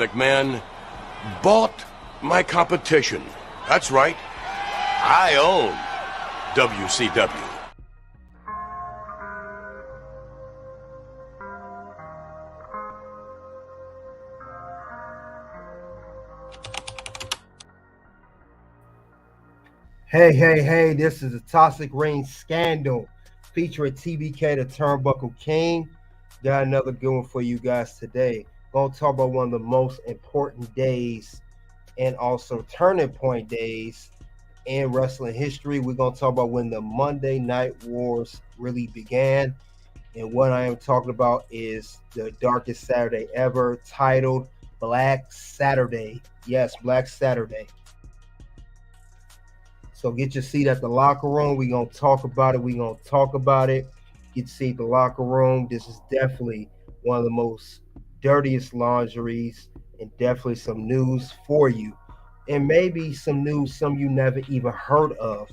McMahon bought my competition. That's right. I own WCW. Hey, this is the Toxic Reign Scandal featuring TBK, the Turnbuckle King. Got another good one for you guys today. Gonna talk about one of the most important days and also turning point days in wrestling history. We're gonna talk about when the Monday Night Wars really began. And what I am talking about is the darkest Saturday ever, titled Black Saturday. Yes, Black Saturday. So get your seat at the locker room. We're going to talk about it. Get your seat at the locker room. This is definitely one of the most dirtiest lingeries and definitely some news for you. And maybe some news some you never even heard of.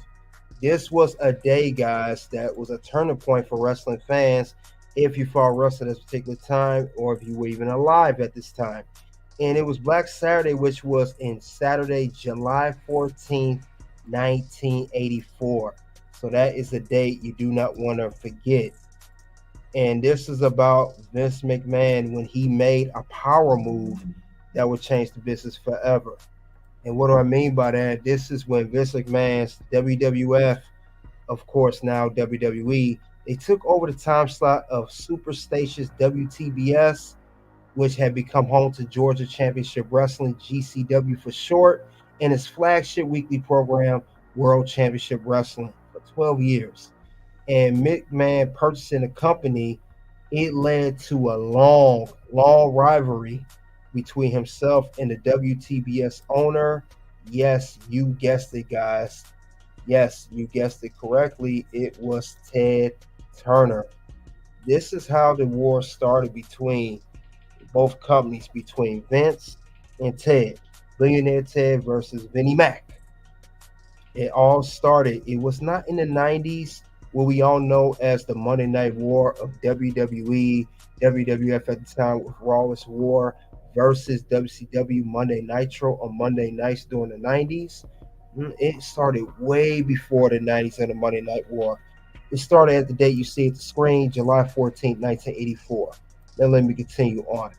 This was a day, guys, that was a turning point for wrestling fans if you follow wrestling at this particular time or if you were even alive at this time. And it was Black Saturday, which was in Saturday, July 14th, 1984. So that is a date you do not want to forget. And this is about Vince McMahon when he made a power move that would change the business forever. And what do I mean by that? This is when Vince McMahon's WWF, of course now WWE, they took over the time slot of Superstation's WTBS, which had become home to Georgia Championship Wrestling, GCW for short, and its flagship weekly program, World Championship Wrestling, for 12 years. And McMahon purchasing the company, it led to a long rivalry between himself and the WTBS owner. Yes, you guessed it, guys. Yes, you guessed it correctly. It was Ted Turner. This is how the war started between both companies, between Vince and Ted. Billionaire Ted versus Vinnie Mac. It all started, it was not in the 90s, what we all know as the Monday Night War of WWE, WWF at the time with Raw's War versus WCW Monday Nitro on Monday nights during the 90s. It started way before the 90s and the Monday Night War. It started at the date you see at the screen, July 14th, 1984. Now let me continue on.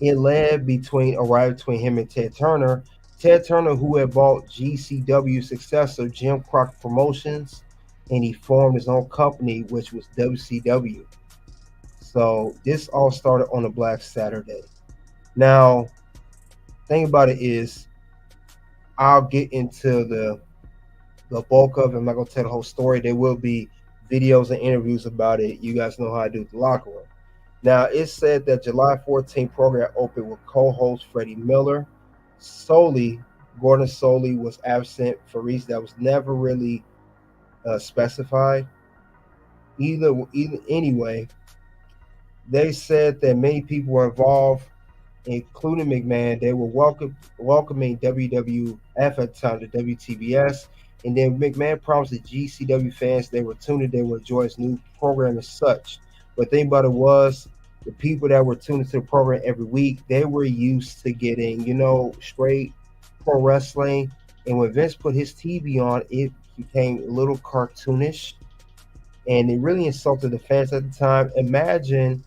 It led between him and Ted Turner. Ted Turner, who had bought GCW successor Jim Crockett Promotions, and he formed his own company, which was WCW. So this all started on a Black Saturday. Now, thing about it is, I'll get into the bulk of it. I'm not going to tell the whole story. There will be videos and interviews about it. You guys know how I do the locker room. Now, it's said that July 14th program opened with co-host Freddie Miller. Gordon Soley was absent for reasons that was never really specified. Anyway, they said that many people were involved, including McMahon. They were welcoming WWF at the time to WTBS. And then McMahon promised the GCW fans they were tuned in, they would enjoy his new program as such. But the thing about it was, the people that were tuned into the program every week, they were used to getting, straight pro wrestling. And when Vince put his TV on, it became a little cartoonish. And it really insulted the fans at the time. Imagine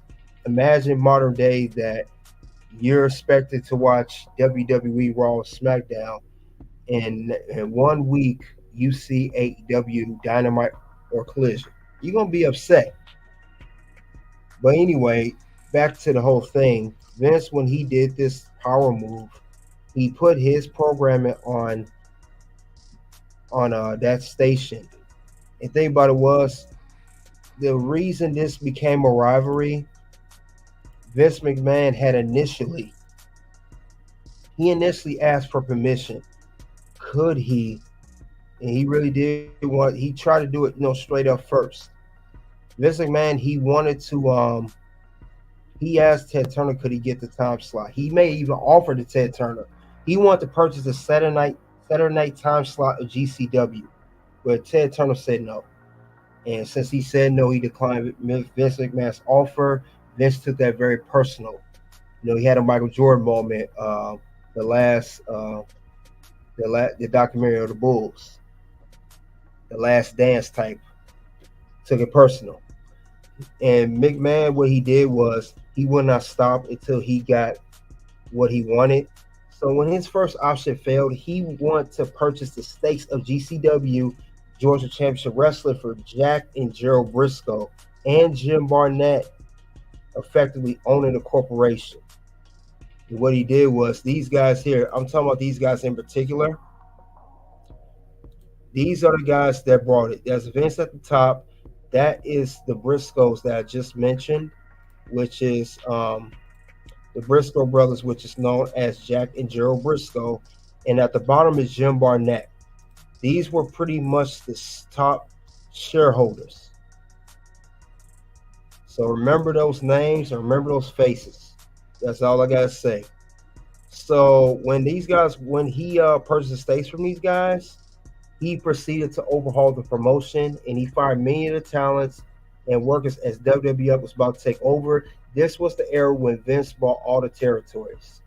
modern day that you're expected to watch WWE Raw SmackDown, and in 1 week you see AEW Dynamite or Collision. You're going to be upset. But anyway, back to the whole thing. Vince, when he did this power move, he put his programming on that station. And think about it was, the reason this became a rivalry, Vince McMahon had initially asked for permission. Could he? And he really did he tried to do it, straight up first. Vince McMahon, he wanted to, he asked Ted Turner, could he get the time slot? He may even offer to Ted Turner. He wanted to purchase a Saturday night time slot of GCW, but Ted Turner said no. And since he said no, he declined Vince McMahon's offer. Vince took that very personal. He had a Michael Jordan moment. The last, the documentary of the Bulls, the Last Dance type, took it personal. And McMahon, what he did was he would not stop until he got what he wanted. So when his first option failed, he wanted to purchase the stakes of GCW Georgia Championship Wrestling for Jack and Gerald Brisco and Jim Barnett, effectively owning the corporation. And what he did was these guys here, I'm talking about these guys in particular. These are the guys that brought it. There's Vince at the top. That is the Briscoes that I just mentioned, which is the Briscoe brothers, which is known as Jack and Gerald Brisco. And at the bottom is Jim Barnett. These were pretty much the top shareholders. So remember those names and remember those faces. That's all I gotta say. So when he purchased stakes from these guys, he proceeded to overhaul the promotion and he fired many of the talents and workers as WWF was about to take over. This was the era when Vince bought all the territories.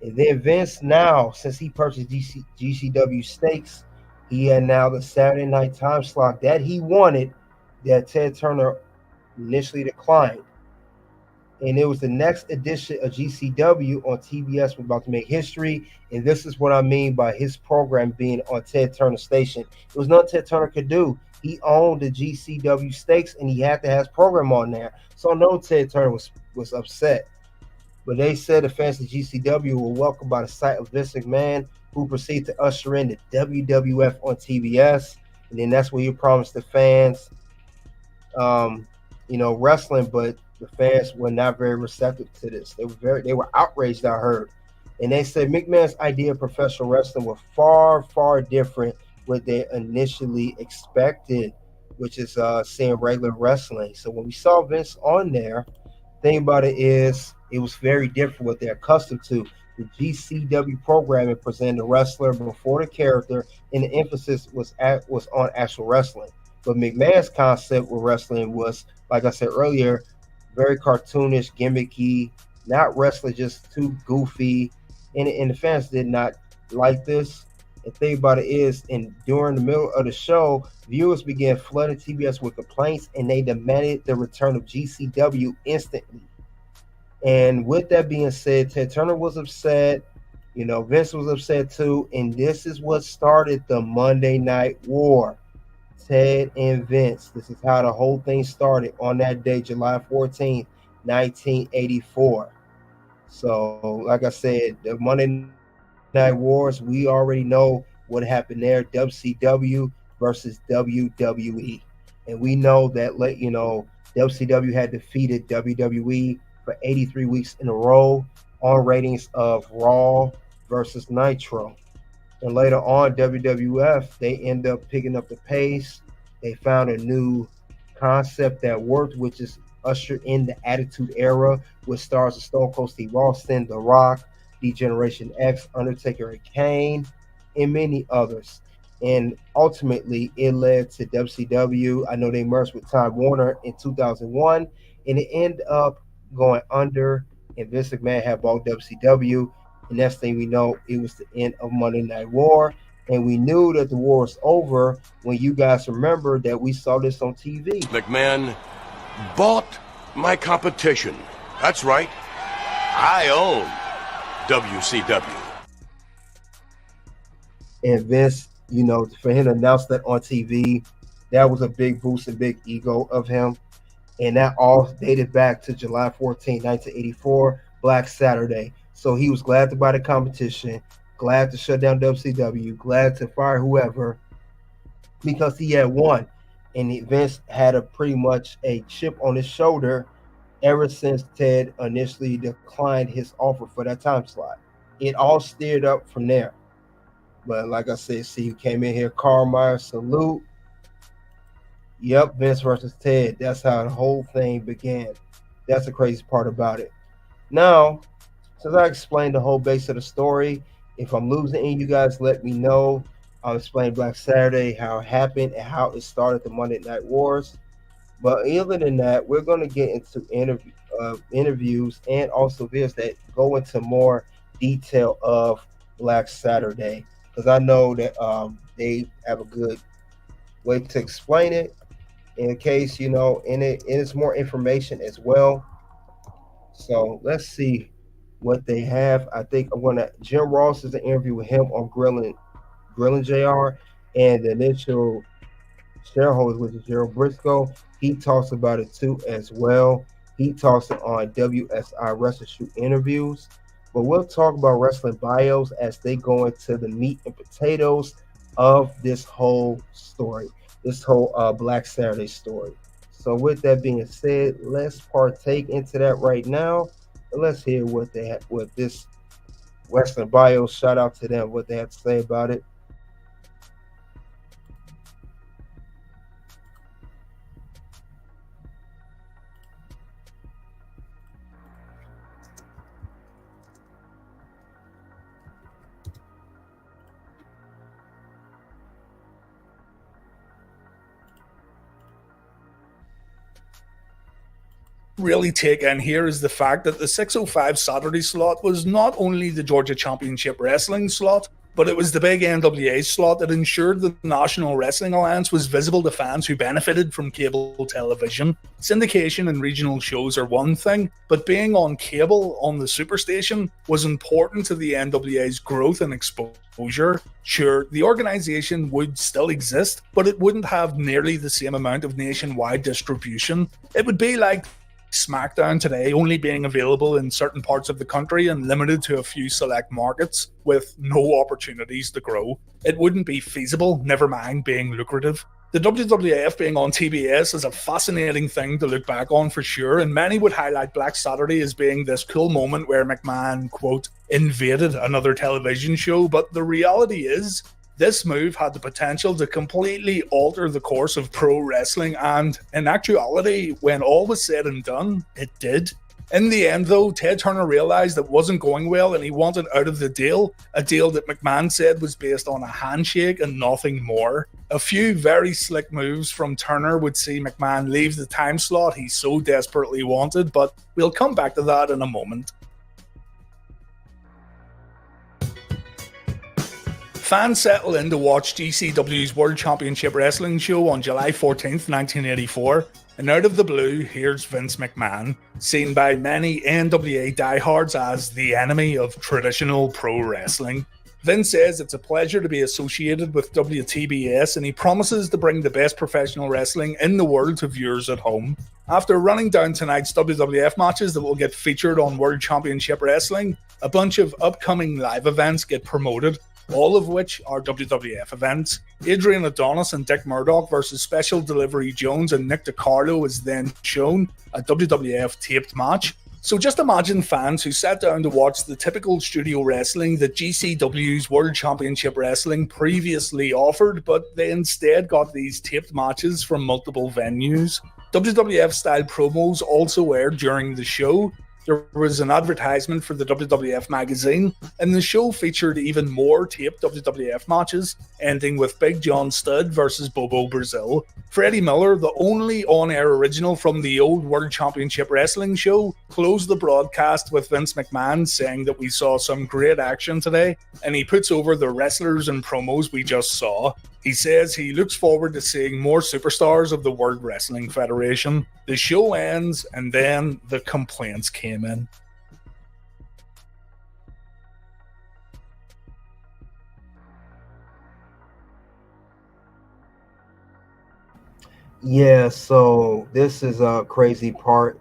And then Vince now, since he purchased GCW stakes, he had now the Saturday night time slot that he wanted that Ted Turner initially declined. And it was the next edition of GCW on TBS was about to make history. And this is what I mean by his program being on Ted Turner station. It was nothing Ted Turner could do. He owned the GCW stakes and he had to have his program on there. So I know Ted Turner was upset. But they said the fans of GCW were welcomed by the sight of Vince McMahon, who proceeded to usher in the WWF on TBS. And then that's where he promised the fans, wrestling, but the fans were not very receptive to this. They were outraged, I heard. And they said McMahon's idea of professional wrestling was far, far different what they initially expected, which is seeing regular wrestling. So when we saw Vince on there, thing about it is it was very different what they're accustomed to. The GCW programming presented the wrestler before the character, and the emphasis was on actual wrestling. But McMahon's concept with wrestling was, like I said earlier, very cartoonish, gimmicky, not wrestling, just too goofy. And the fans did not like this. The thing about it is, during the middle of the show, viewers began flooding TBS with complaints, and they demanded the return of GCW instantly. And with that being said, Ted Turner was upset. Vince was upset too. And this is what started the Monday Night War. Ted and Vince. This is how the whole thing started on that day, July 14th, 1984. So, like I said, the Monday Night Wars, we already know what happened there. WCW versus WWE. And we know that, WCW had defeated WWE for 83 weeks in a row on ratings of Raw versus Nitro. And later on, WWF, they end up picking up the pace. They found a new concept that worked, which is ushered in the Attitude Era, with stars of Stone Cold Steve Austin, The Rock, D-Generation X, Undertaker, and Kane, and many others. And ultimately, it led to WCW. I know they merged with Time Warner in 2001, and it ended up going under, and Vince McMahon had bought WCW. And next thing we know, it was the end of Monday Night War. And we knew that the war was over when you guys remember that we saw this on TV. McMahon bought my competition. That's right. I own WCW. And Vince, for him to announce that on TV, that was a big boost and big ego of him. And that all dated back to July 14, 1984, Black Saturday. So he was glad to buy the competition, glad to shut down WCW, glad to fire whoever, because he had won. And Vince had pretty much a chip on his shoulder ever since Ted initially declined his offer for that time slot. It all steered up from there. But like I said, see, you came in here, Carl Meyer, salute. Yep, Vince versus Ted. That's how the whole thing began. That's the crazy part about it. Now, since I explained the whole base of the story, if I'm losing any, you guys let me know. I'll explain Black Saturday, how it happened, and how it started the Monday Night Wars. But other than that, we're going to get into interviews and also videos that go into more detail of Black Saturday, because I know that they have a good way to explain it in case and it's more information as well. So let's see what they have. I think I'm gonna Jim Ross is an interview with him on Grilling JR, and the initial shareholders, which is Gerald Brisco. He talks about it too as well. He talks on WSI Wrestle Shoot interviews. But we'll talk about wrestling bios as they go into the meat and potatoes of this whole story, this whole Black Saturday story. So with that being said, let's partake into that right now. And let's hear what what this wrestling bios. Shout out to them, what they have to say about it. Really take in here is the fact that the 6:05 Saturday slot was not only the Georgia Championship Wrestling slot, but it was the big NWA slot that ensured the National Wrestling Alliance was visible to fans who benefited from cable television. Syndication and regional shows are one thing, but being on cable on the Superstation was important to the NWA's growth and exposure. Sure, the organisation would still exist, but it wouldn't have nearly the same amount of nationwide distribution. It would be like SmackDown today only being available in certain parts of the country and limited to a few select markets with no opportunities to grow. It wouldn't be feasible, never mind being lucrative. The WWF being on TBS is a fascinating thing to look back on for sure, and many would highlight Black Saturday as being this cool moment where McMahon, quote, invaded another television show, but the reality is this move had the potential to completely alter the course of pro wrestling, and in actuality, when all was said and done, it did. In the end, though, Ted Turner realised it wasn't going well and he wanted out of the deal, a deal that McMahon said was based on a handshake and nothing more. A few very slick moves from Turner would see McMahon leave the time slot he so desperately wanted, but we'll come back to that in a moment. Fans settle in to watch GCW's World Championship Wrestling show on July 14th, 1984, and out of the blue, here's Vince McMahon, seen by many NWA diehards as the enemy of traditional pro wrestling. Vince says it's a pleasure to be associated with WTBS, and he promises to bring the best professional wrestling in the world to viewers at home. After running down tonight's WWF matches that will get featured on World Championship Wrestling, a bunch of upcoming live events get promoted, all of which are WWF events. Adrian Adonis and Dick Murdoch versus Special Delivery Jones and Nick DiCarlo is then shown, a WWF taped match. So just imagine fans who sat down to watch the typical studio wrestling that GCW's World Championship Wrestling previously offered, but they instead got these taped matches from multiple venues. WWF-style promos also aired during the show. There was an advertisement for the WWF magazine, and the show featured even more taped WWF matches, ending with Big John Studd versus Bobo Brazil. Freddie Miller, the only on-air original from the old World Championship Wrestling show, closed the broadcast with Vince McMahon saying that we saw some great action today, and he puts over the wrestlers and promos we just saw. He says he looks forward to seeing more superstars of the World Wrestling Federation. The show ends, and then the complaints came in. Yeah, so this is a crazy part,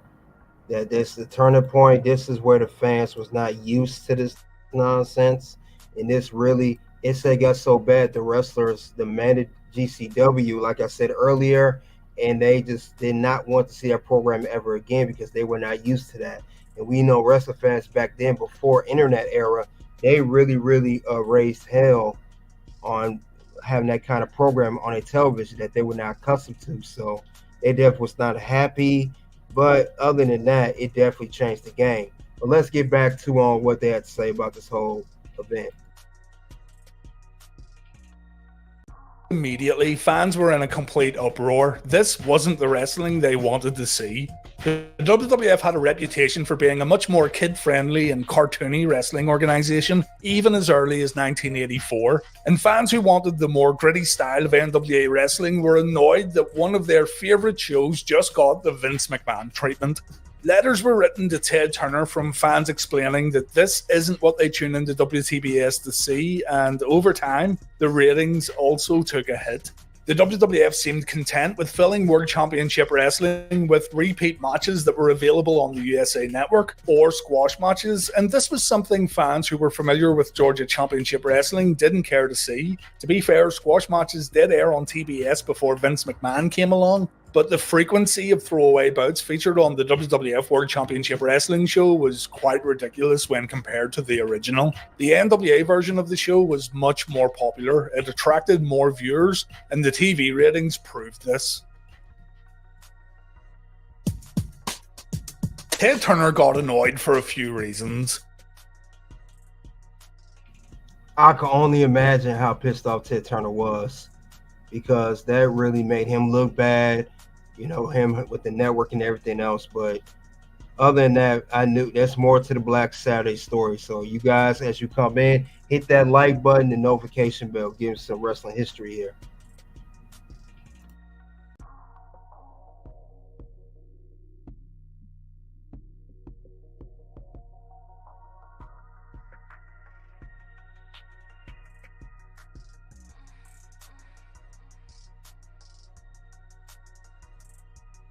that this is the turning point. This is where the fans was not used to this nonsense, and this really it got so bad the wrestlers demanded GCW, like I said earlier, and they just did not want to see that program ever again because they were not used to that. And we know wrestling fans back then, before internet era, they really raised hell on having that kind of program on a television that they were not accustomed to. So they definitely was not happy. But other than that, it definitely changed the game. But let's get back to what they had to say about this whole event. Immediately, fans were in a complete uproar. This wasn't the wrestling they wanted to see. The WWF had a reputation for being a much more kid-friendly and cartoony wrestling organisation, even as early as 1984, and fans who wanted the more gritty style of NWA wrestling were annoyed that one of their favourite shows just got the Vince McMahon treatment. Letters were written to Ted Turner from fans explaining that this isn't what they tune into WTBS to see, and over time, the ratings also took a hit. The WWF seemed content with filling World Championship Wrestling with repeat matches that were available on the USA Network or squash matches, and this was something fans who were familiar with Georgia Championship Wrestling didn't care to see. To be fair, squash matches did air on TBS before Vince McMahon came along, but the frequency of throwaway bouts featured on the WWF World Championship Wrestling show was quite ridiculous when compared to the original. The NWA version of the show was much more popular, it attracted more viewers, and the TV ratings proved this. Ted Turner got annoyed for a few reasons. I can only imagine how pissed off Ted Turner was, because that really made him look bad. You know, him with the network and everything else. But other than that, I knew there's more to the Black Saturday story. So you guys, as you come in, hit that like button and notification bell. Give us some wrestling history here.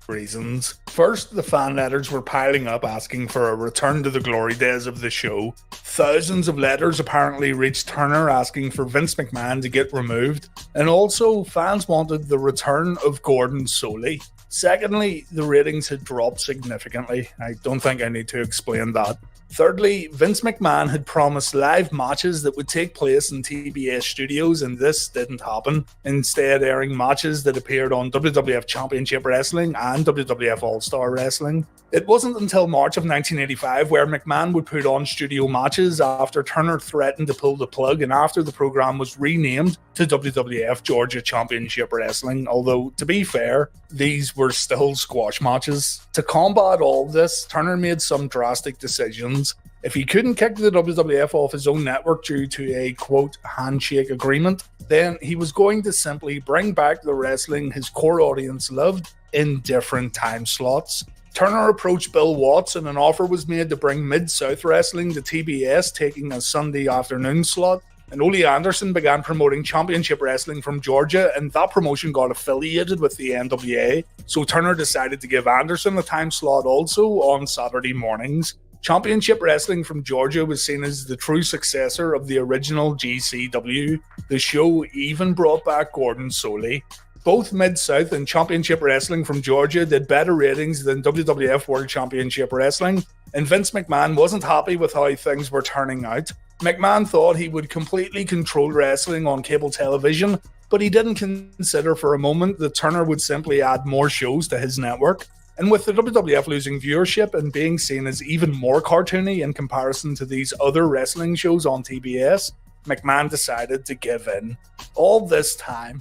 Reasons. First, the fan letters were piling up asking for a return to the glory days of the show. Thousands of letters apparently reached Turner asking for Vince McMahon to get removed, and also fans wanted the return of Gordon Soley. Secondly, the ratings had dropped significantly. I don't think I need to explain that. Thirdly, Vince McMahon had promised live matches that would take place in TBS studios, and this didn't happen, instead airing matches that appeared on WWF Championship Wrestling and WWF All-Star Wrestling. It wasn't until March of 1985 where McMahon would put on studio matches after Turner threatened to pull the plug and after the program was renamed to WWF Georgia Championship Wrestling, although, to be fair, these were still squash matches. To combat all this, Turner made some drastic decisions. If he couldn't kick the WWF off his own network due to a, quote, handshake agreement, then he was going to simply bring back the wrestling his core audience loved in different time slots. Turner approached Bill Watts and an offer was made to bring Mid-South Wrestling to TBS, taking a Sunday afternoon slot. And Ole Anderson began promoting Championship Wrestling from Georgia, and that promotion got affiliated with the NWA. So Turner decided to give Anderson a time slot also on Saturday mornings. Championship Wrestling from Georgia was seen as the true successor of the original GCW. The show even brought back Gordon Soley. Both Mid-South and Championship Wrestling from Georgia did better ratings than WWF World Championship Wrestling, and Vince McMahon wasn't happy with how things were turning out. McMahon thought he would completely control wrestling on cable television, but he didn't consider for a moment that Turner would simply add more shows to his network. And with the WWF losing viewership and being seen as even more cartoony in comparison to these other wrestling shows on TBS, McMahon decided to give in. All this time.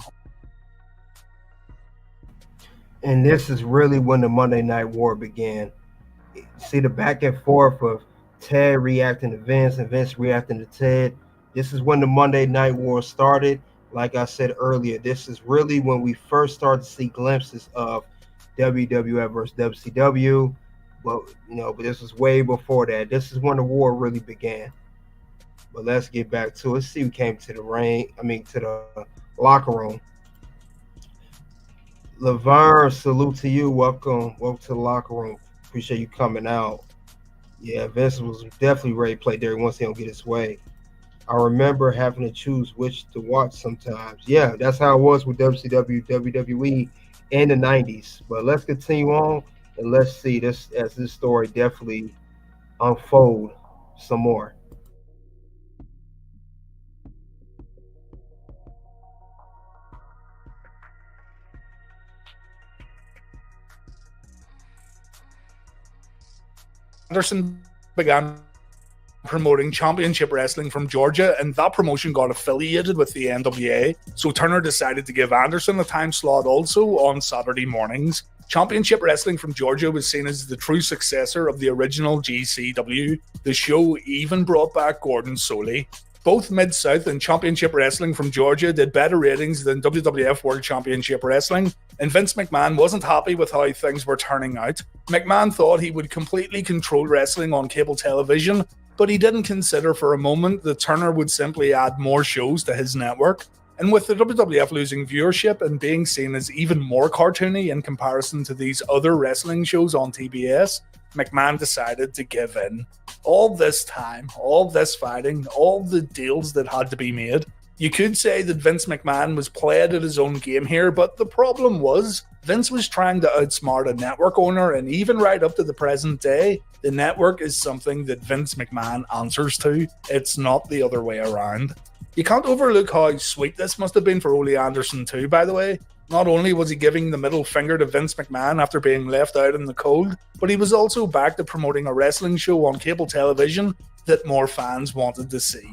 And this is really when the Monday Night War began. See the back and forth of Ted reacting to Vince and Vince reacting to Ted. This is when the Monday Night War started. Like I said earlier, this is really when we first started to see glimpses of WWF versus WCW. But this was way before that. This is when the war really began. But let's get back to it. Let's see who came to the to the locker room. Laverne, salute to you. Welcome to the locker room. Appreciate you coming out. Yeah, Vince was definitely ready to play there once he don't get his way. I remember having to choose which to watch sometimes. Yeah, that's how it was with WCW, WWE in the 90s. But let's continue on and let's see this as this story definitely unfold some more. Anderson began promoting Championship Wrestling from Georgia, and that promotion got affiliated with the NWA, so Turner decided to give Anderson a time slot also on Saturday mornings. Championship Wrestling from Georgia was seen as the true successor of the original GCW. The show even brought back Gordon Soley. Both Mid-South and Championship Wrestling from Georgia did better ratings than WWF World Championship Wrestling, and Vince McMahon wasn't happy with how things were turning out. McMahon thought he would completely control wrestling on cable television, but he didn't consider for a moment that Turner would simply add more shows to his network. And with the WWF losing viewership and being seen as even more cartoony in comparison to these other wrestling shows on TBS, McMahon decided to give in. All this time, all this fighting, all the deals that had to be made. You could say that Vince McMahon was played at his own game here, but the problem was Vince was trying to outsmart a network owner, and even right up to the present day, the network is something that Vince McMahon answers to. It's not the other way around. You can't overlook how sweet this must have been for Ole Anderson too, by the way. Not only was he giving the middle finger to Vince McMahon after being left out in the cold, but he was also back to promoting a wrestling show on cable television that more fans wanted to see.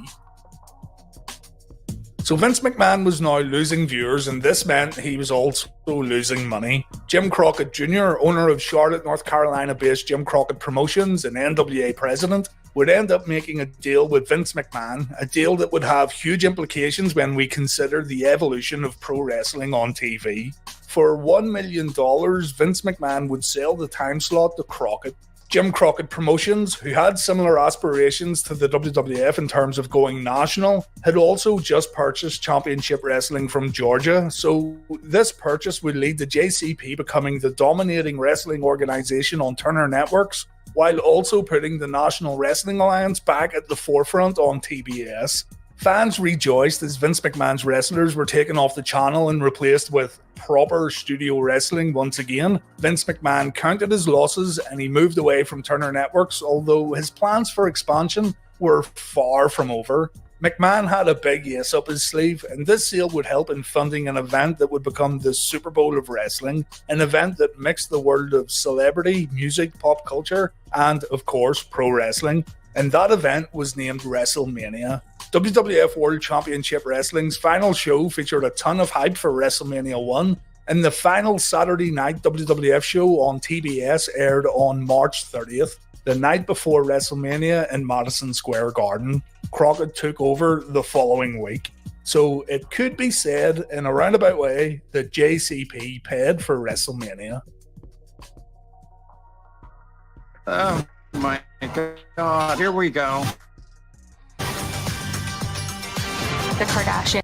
So Vince McMahon was now losing viewers, and this meant he was also losing money. Jim Crockett Jr., owner of Charlotte, North Carolina-based Jim Crockett Promotions and NWA president, would end up making a deal with Vince McMahon, a deal that would have huge implications when we consider the evolution of pro wrestling on TV. For $1 million, Vince McMahon would sell the time slot to Crockett. Jim Crockett Promotions, who had similar aspirations to the WWF in terms of going national, had also just purchased Championship Wrestling from Georgia, so this purchase would lead to JCP becoming the dominating wrestling organization on Turner Networks, while also putting the National Wrestling Alliance back at the forefront on TBS. Fans rejoiced as Vince McMahon's wrestlers were taken off the channel and replaced with proper studio wrestling once again. Vince McMahon counted his losses and he moved away from Turner Networks, although his plans for expansion were far from over. McMahon had a big ace up his sleeve, and this sale would help in funding an event that would become the Super Bowl of wrestling, an event that mixed the world of celebrity, music, pop culture, and, of course, pro wrestling. And that event was named WrestleMania. WWF World Championship Wrestling's final show featured a ton of hype for WrestleMania 1, and the final Saturday night WWF show on TBS aired on March 30th, the night before WrestleMania in Madison Square Garden. Crockett took over the following week. So it could be said in a roundabout way that JCP paid for WrestleMania. Oh my God, here we go. The Kardashians.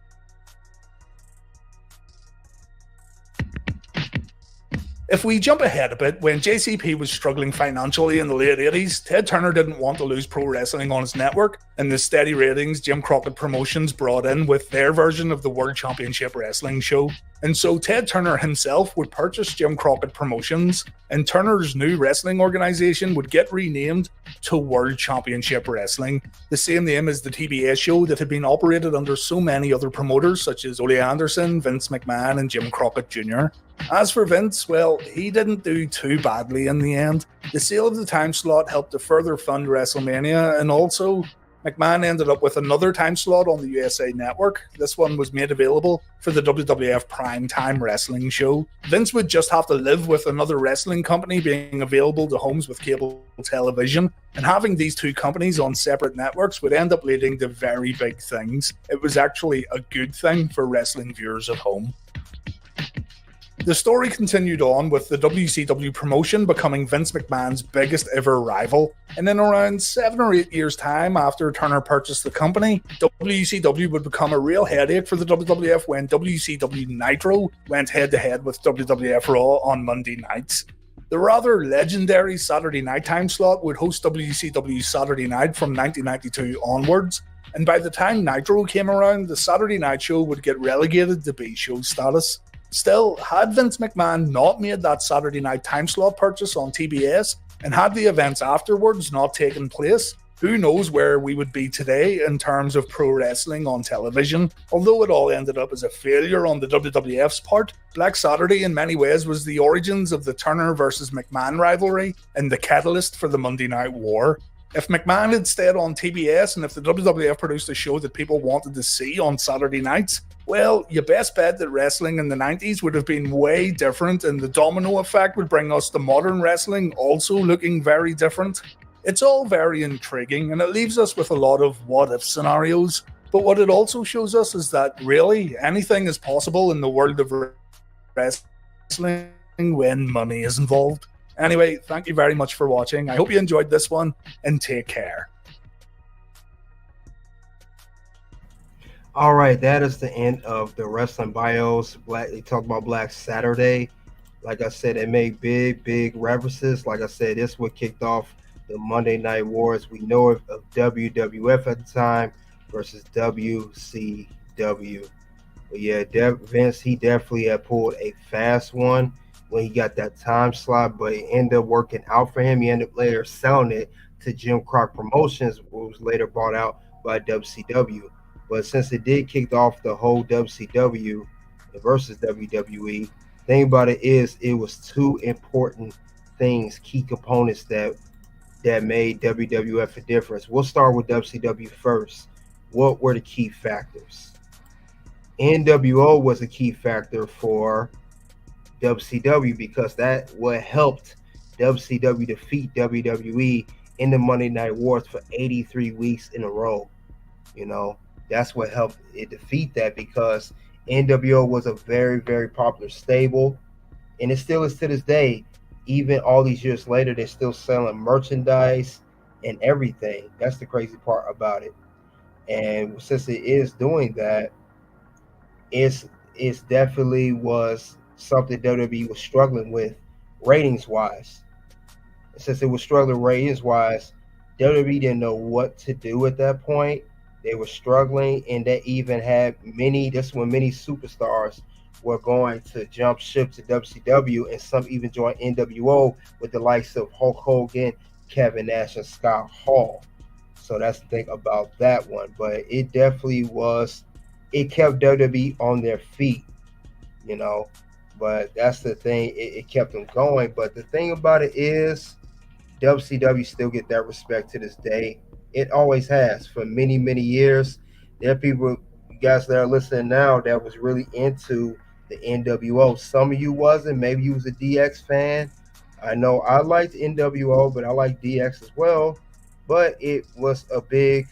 If we jump ahead a bit, when JCP was struggling financially in the late 80s, Ted Turner didn't want to lose pro wrestling on his network, and the steady ratings Jim Crockett Promotions brought in with their version of the World Championship Wrestling show. And so Ted Turner himself would purchase Jim Crockett Promotions, and Turner's new wrestling organization would get renamed to World Championship Wrestling, the same name as the TBS show that had been operated under so many other promoters such as Ole Anderson, Vince McMahon, and Jim Crockett Jr. As for Vince, well, he didn't do too badly in the end. The sale of the time slot helped to further fund WrestleMania, and also McMahon ended up with another time slot on the USA Network. This one was made available for the WWF Primetime Wrestling show. Vince would just have to live with another wrestling company being available to homes with cable television, and having these two companies on separate networks would end up leading to very big things. It was actually a good thing for wrestling viewers at home. The story continued on with the WCW promotion becoming Vince McMahon's biggest ever rival, and in around 7 or 8 years' time after Turner purchased the company, WCW would become a real headache for the WWF when WCW Nitro went head-to-head with WWF Raw on Monday nights. The rather legendary Saturday night time slot would host WCW Saturday Night from 1992 onwards, and by the time Nitro came around, the Saturday Night Show would get relegated to B-show status. Still, had Vince McMahon not made that Saturday night time slot purchase on TBS, and had the events afterwards not taken place, who knows where we would be today in terms of pro wrestling on television. Although it all ended up as a failure on the WWF's part, Black Saturday in many ways was the origins of the Turner versus McMahon rivalry and the catalyst for the Monday Night War. If McMahon had stayed on TBS and if the WWF produced a show that people wanted to see on Saturday nights, well, you best bet that wrestling in the 90s would have been way different, and the domino effect would bring us to modern wrestling also looking very different. It's all very intriguing, and it leaves us with a lot of what-if scenarios. But what it also shows us is that really anything is possible in the world of wrestling when money is involved. Anyway, thank you very much for watching. I hope you enjoyed this one, and take care. All right, that is the end of the wrestling bios. They talked about Black Saturday. Like I said, it made big references. Like I said, this what kicked off the Monday Night Wars. We know of WWF at the time versus WCW. But yeah, Vince, he definitely had pulled a fast one when he got that time slot, but it ended up working out for him. He ended up later selling it to Jim Croc Promotions, which was later bought out by WCW. But since it did kick off the whole WCW versus WWE, thing about it is it was two important things, key components that made WWF a difference. We'll start with WCW first. What were the key factors? NWO was a key factor for WCW because that what helped WCW defeat WWE in the Monday Night Wars for 83 weeks in a row. You know, that's what helped it defeat that, because NWO was a very popular stable, and it still is to this day. Even all these years later, they're still selling merchandise and everything. That's the crazy part about it. And since it is doing that, it's definitely was something WWE was struggling with ratings wise. Since it was struggling ratings wise, WWE didn't know what to do at that point. They were struggling, and they even had many superstars were going to jump ship to WCW, and some even joined NWO with the likes of Hulk Hogan, Kevin Nash, and Scott Hall. So that's the thing about that one. But it definitely was, it kept WWE on their feet, you know. But that's the thing, it kept them going. But the thing about it is, WCW still get that respect to this day. It always has for many years. There are people, you guys that are listening now, that was really into the NWO. Some of you wasn't. Maybe you was a DX fan. I know I liked NWO, but I like DX as well. But it was a big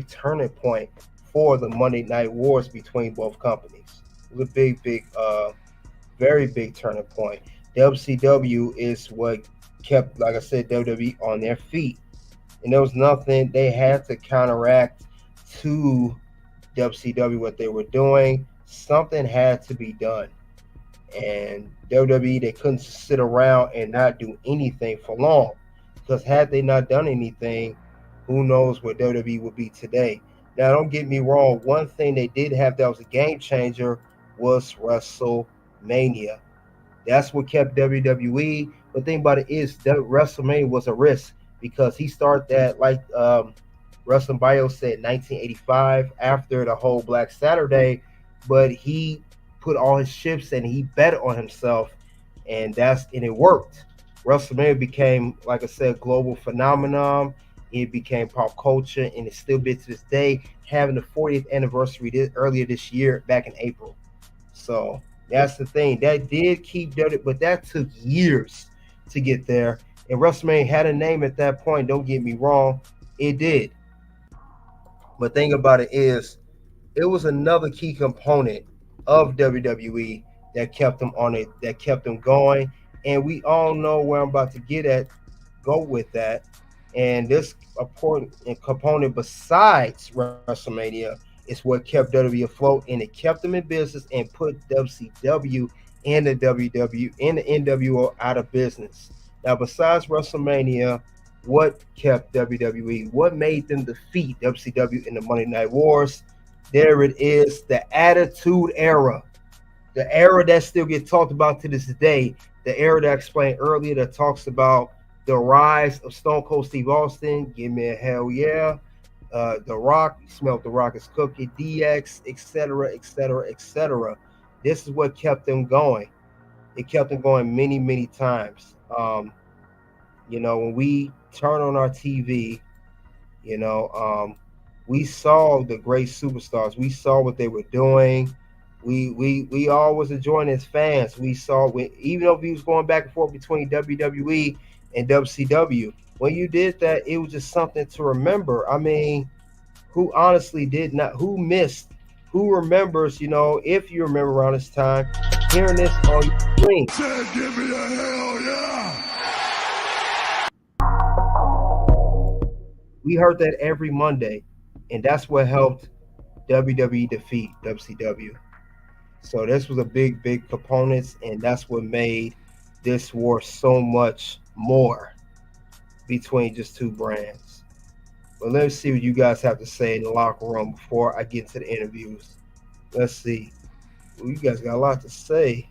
turning point for the Monday Night Wars between both companies. It was a big, very big turning point. WCW is what kept, like I said, WWE on their feet. And there was nothing they had to counteract to WCW what they were doing. Something had to be done. And WWE, they couldn't sit around and not do anything for long. Because had they not done anything, who knows what WWE would be today. Now, don't get me wrong. One thing they did have that was a game changer was WrestleMania. That's what kept WWE. But the thing about it is that WrestleMania was a risk, because he started that, like Wrestling Bio said, 1985 after the whole Black Saturday, but he put all his chips and he bet on himself, and it worked. WrestleMania became, like I said, global phenomenon. It became pop culture, and it's still been to this day, having the 40th anniversary earlier this year, back in April. So that's the thing. That did keep dirty, but that took years to get there. And WrestleMania had a name at that point. Don't get me wrong, it did. But the thing about it is, it was another key component of WWE that kept them on it, that kept them going. And we all know where I'm about to go with that. And this important component besides WrestleMania is what kept WWE afloat, and it kept them in business and put WCW and the WW and the NWO out of business. Now, besides WrestleMania, what kept WWE? What made them defeat WCW in the Monday Night Wars? There it is, the Attitude Era. The era that still gets talked about to this day. The era that I explained earlier that talks about the rise of Stone Cold Steve Austin. Give me a hell yeah. The Rock, you smelled the Rock is cooking, DX, etc. This is what kept them going. It kept them going many times. You know, when we turn on our TV, we saw the great superstars. We saw what they were doing. We all was enjoying as fans. We saw even though we was going back and forth between WWE and WCW. When you did that, it was just something to remember. I mean, who honestly did not? Who missed? Who remembers? If you remember around this time, hearing this on your screen. Give me a hell yeah! We heard that every Monday, and that's what helped WWE defeat WCW. So this was a big component, and that's what made this war so much more between just two brands. But let's see what you guys have to say in the locker room before I get to the interviews. Let's see. Well, you guys got a lot to say.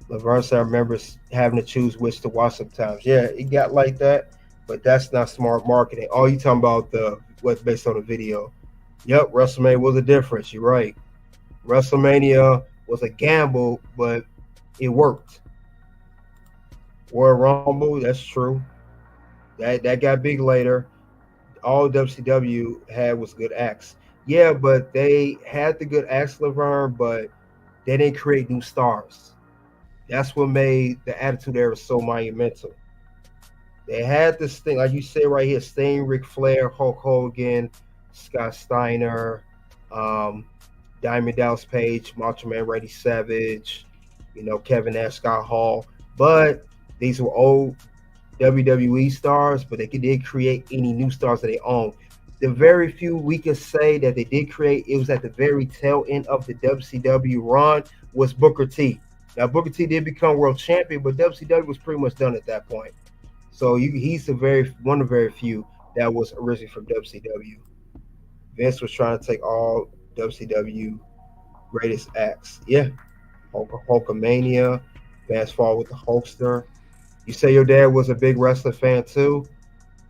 Laverne said, I remember having to choose which to watch sometimes. Yeah, it got like that. But that's not smart marketing. Oh, you talking about what's based on the video. Yep, WrestleMania was a difference. You're right. WrestleMania was a gamble, but it worked. Royal Rumble, that's true. That got big later. All WCW had was good acts. Yeah, but they had the good acts, Laverne, but they didn't create new stars. That's what made the Attitude Era so monumental. They had this thing, like you say right here, Sting, Ric Flair, Hulk Hogan, Scott Steiner, Diamond Dallas Page, Macho Man Randy Savage, Kevin Nash, Scott Hall. But these were old WWE stars, but they did create any new stars that they own. The very few we can say that they did create, it was at the very tail end of the WCW run, was Booker T. Now, Booker T did become world champion, but WCW was pretty much done at that point. So he's one of the very few that was originally from WCW. Vince was trying to take all WCW greatest acts. Yeah. Hulkamania, Fast Forward with the Hulkster. You say your dad was a big wrestling fan too?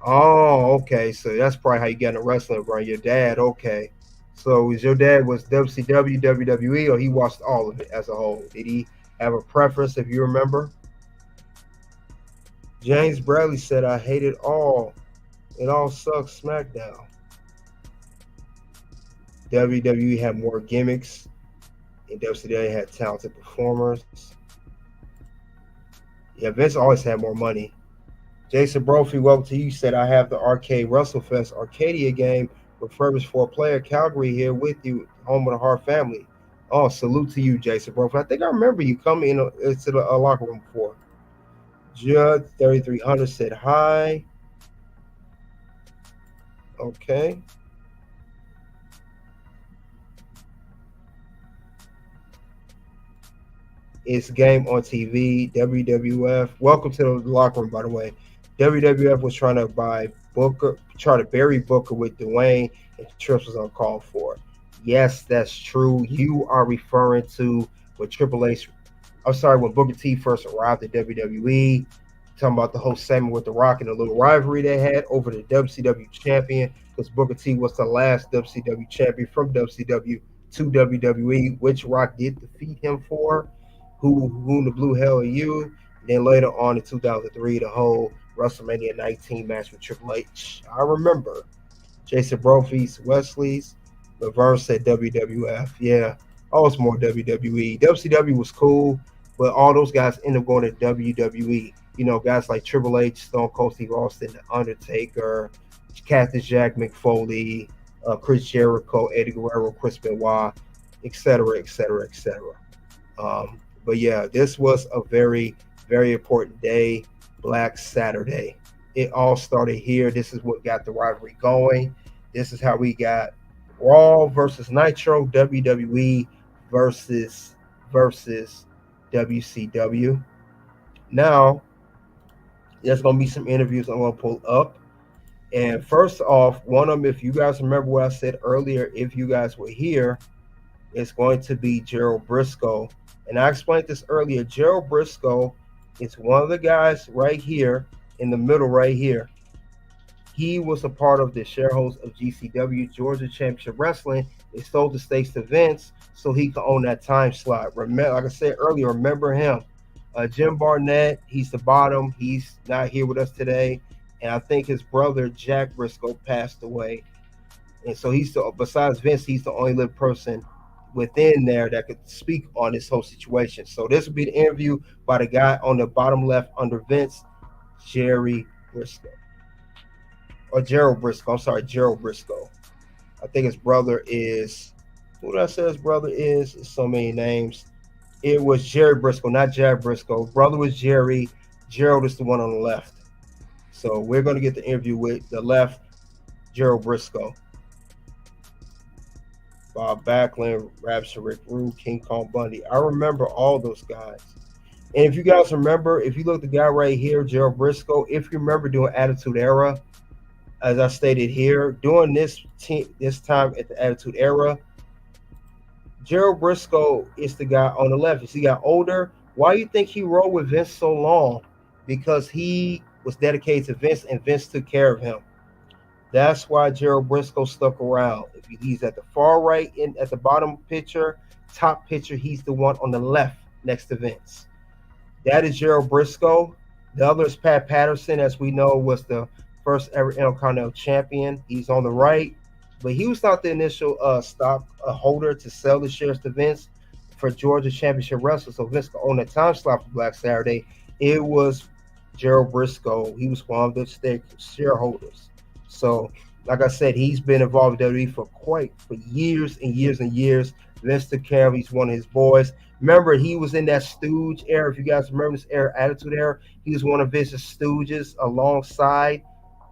Oh, okay. So that's probably how you got into wrestling, bro. Your dad, okay. So your dad was WCW, WWE, or he watched all of it as a whole? Did he have a preference, if you remember? James Bradley said, I hate it all. It all sucks, SmackDown. WWE had more gimmicks, and WCW had talented performers. Yeah, Vince always had more money. Jason Brophy, welcome to you. Said, I have the Arcade WrestleFest Arcadia game refurbished for a player. Calgary here with you, home of the Hart family. Oh, salute to you, Jason Brophy. I think I remember you coming into the locker room before. Judd 3300 said hi. Okay. It's game on TV. WWF. Welcome to the locker room, by the way. WWF was trying to bury Booker with Dwayne, and Trips was uncalled for. Yes, that's true. You are referring to when when Booker T first arrived at WWE. Talking about the whole segment with The Rock and the little rivalry they had over the WCW champion, because Booker T was the last WCW champion from WCW to WWE, which Rock did defeat him for. Who in the blue hell are you? And then later on in 2003, the whole WrestleMania 19 match with Triple H. I remember. Jason Brophy's, Wesley's. Laverne said WWF. Yeah, always more WWE. WCW was cool, but all those guys ended up going to WWE. Guys like Triple H, Stone Cold Steve Austin, The Undertaker, Cactus Jack, Mick Foley, Chris Jericho, Eddie Guerrero, Chris Benoit, etc., etc., etc. But yeah, this was a very, very important day, Black Saturday. It all started here. This is what got the rivalry going. This is how we got Raw versus Nitro, WWE versus WCW. Now, there's going to be some interviews I'm going to pull up. And first off, one of them, if you guys remember what I said earlier, if you guys were here, it's going to be Gerald Brisco. And I explained this earlier. Gerald Brisco is one of the guys right here in the middle right here. He was a part of the shareholders of GCW, Georgia Championship Wrestling. They sold the stakes to Vince so he could own that time slot. Remember, like I said earlier, remember him. Jim Barnett, he's the bottom. He's not here with us today. And I think his brother, Jack Brisco, passed away. And so besides Vince, he's the only living person within there that could speak on this whole situation. So this will be the interview by the guy on the bottom left under Vince, Jerry Brisco. Or Gerald Brisco. I'm sorry, Gerald Brisco. I think his brother is, who did I say his brother is? It's so many names. It was Jerry Brisco, not Jack Brisco. Brother was Jerry. Gerald is the one on the left. So we're going to get the interview with the left, Gerald Brisco. Bob Backlund, Rapture, Rick Rude, King Kong Bundy. I remember all those guys. And if you guys remember, if you look at the guy right here, Gerald Brisco, if you remember doing Attitude Era, as I stated here, during this time at the Attitude Era, Gerald Brisco is the guy on the left. As he got older, why do you think he rode with Vince so long? Because he was dedicated to Vince and Vince took care of him. That's why Gerald Brisco stuck around. If he's at the far right, at the bottom picture, top picture, he's the one on the left next to Vince. That is Gerald Brisco. The other is Pat Patterson, as we know, was the first ever Intercontinental Champion. He's on the right, but he was not the initial stock holder to sell the shares to Vince for Georgia Championship Wrestling. So Vince could own a time slot for Black Saturday. It was Gerald Brisco. He was one of the shareholders. So, like I said, he's been involved with WWE for years and years and years. Vince took care of him. He's one of his boys. Remember, he was in that Stooge era. If you guys remember this era, Attitude Era, he was one of Vince's stooges alongside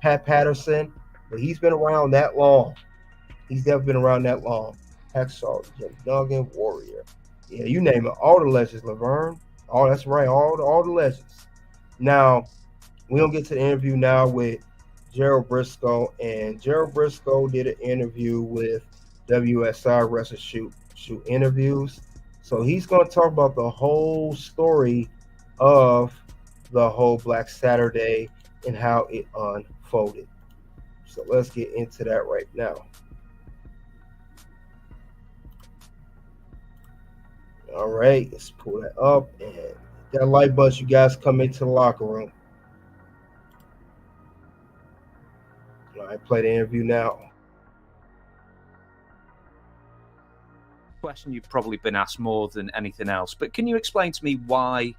Pat Patterson. But he's been around that long. He's never been around that long. Hacksaw, Jim Duggan, Warrior. Yeah, you name it. All the legends, Laverne. Oh, that's right. All the legends. Now, we're going to get to the interview now with Gerald Brisco. And Gerald Brisco did an interview with WSI Wrestle Shoot Interviews. So he's going to talk about the whole story of the whole Black Saturday and how it unfolded. So let's get into that right now. All right, let's pull that up and that light bus. You guys come into the locker room. All right, play the interview now. Question you've probably been asked more than anything else, but can you explain to me why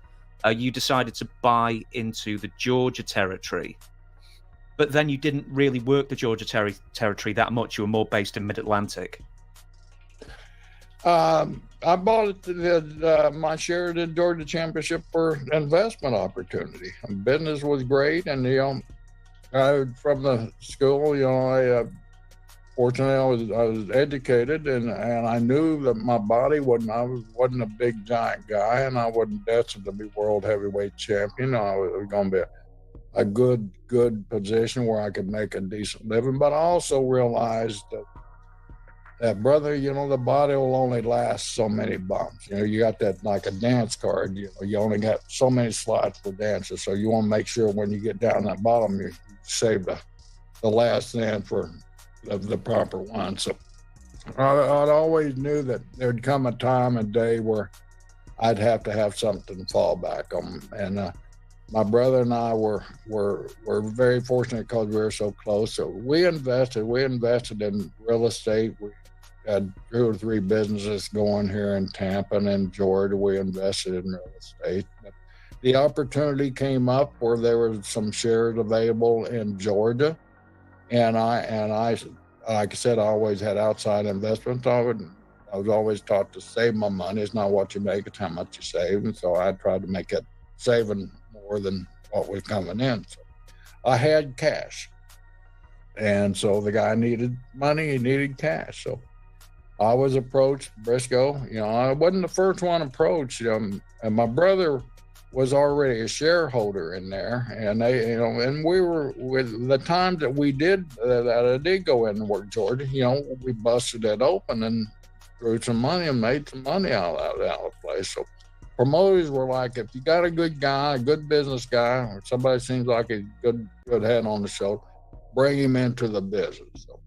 you decided to buy into the Georgia territory, but then you didn't really work the Georgia territory that much? You were more based in Mid-Atlantic. I bought it my share of the Georgia Championship for investment opportunity. Business was great, and from the school, fortunately, I was educated, and I knew that my body wasn't a big giant guy, and I wasn't destined to be world heavyweight champion. I was going to be a good position where I could make a decent living. But I also realized that brother, the body will only last so many bumps. You got that like a dance card. You only got so many slots for dances, so you want to make sure when you get down that bottom, you save the last dance for the proper one. So I'd always knew that there'd come a time and day where I'd have to have something to fall back on. And my brother and I were very fortunate because we were so close. So we invested in real estate. We had 2 or 3 businesses going here in Tampa and in Georgia. We invested in real estate. The opportunity came up where there were some shares available in Georgia. And I, like I said, I always had outside investments. I was always taught to save my money. It's not what you make, it's how much you save. And so I tried to make it saving more than what was coming in. So I had cash. And so the guy needed money, he needed cash. So I was approached, Brisco. I wasn't the first one approached. And my brother was already a shareholder in there, and and we were, with the times that we did that I did go in and work Georgia, we busted it open and drew some money and made some money out of the place. So promoters were like, if you got a good guy, a good business guy, or somebody seems like a good head on the shoulder, bring him into the business. So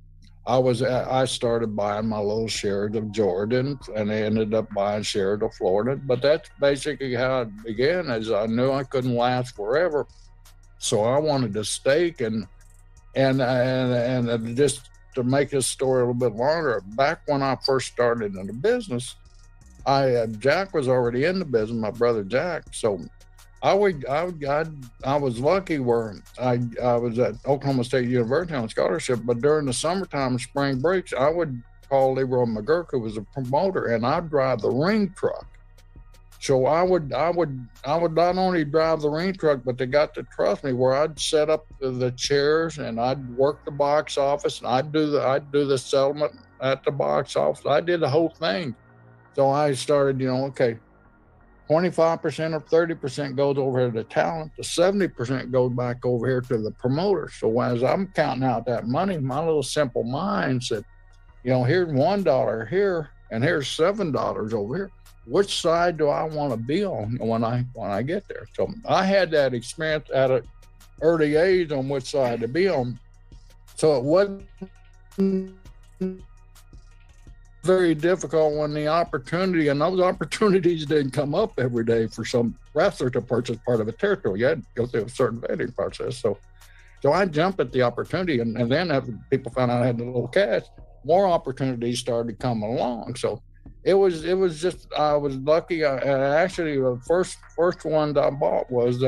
I started buying my little shares of Jordan, and I ended up buying shares of Florida. But that's basically how it began. As I knew I couldn't last forever, so I wanted a stake, and just to make this story a little bit longer. Back when I first started in the business, Jack was already in the business, my brother Jack. So I was lucky where I was at Oklahoma State University on scholarship, but during the summertime, spring breaks, I would call Leroy McGurk, who was a promoter, and I'd drive the ring truck. So I would not only drive the ring truck, but they got to trust me where I'd set up the chairs and I'd work the box office and I'd do the settlement at the box office. I did the whole thing. So I started, okay, 25% or 30% goes over here to talent, the 70% goes back over here to the promoter. So as I'm counting out that money, my little simple mind said, here's $1 here and here's $7 over here. Which side do I want to be on when I get there? So I had that experience at an early age on which side to be on. So it wasn't very difficult when the opportunity, and those opportunities didn't come up every day for some wrestler to purchase part of a territory. You had to go through a certain vetting process. So I jumped at the opportunity, and then after people found out I had the little cash, more opportunities started to come along. So it was just, I was lucky. Actually, the first one that I bought was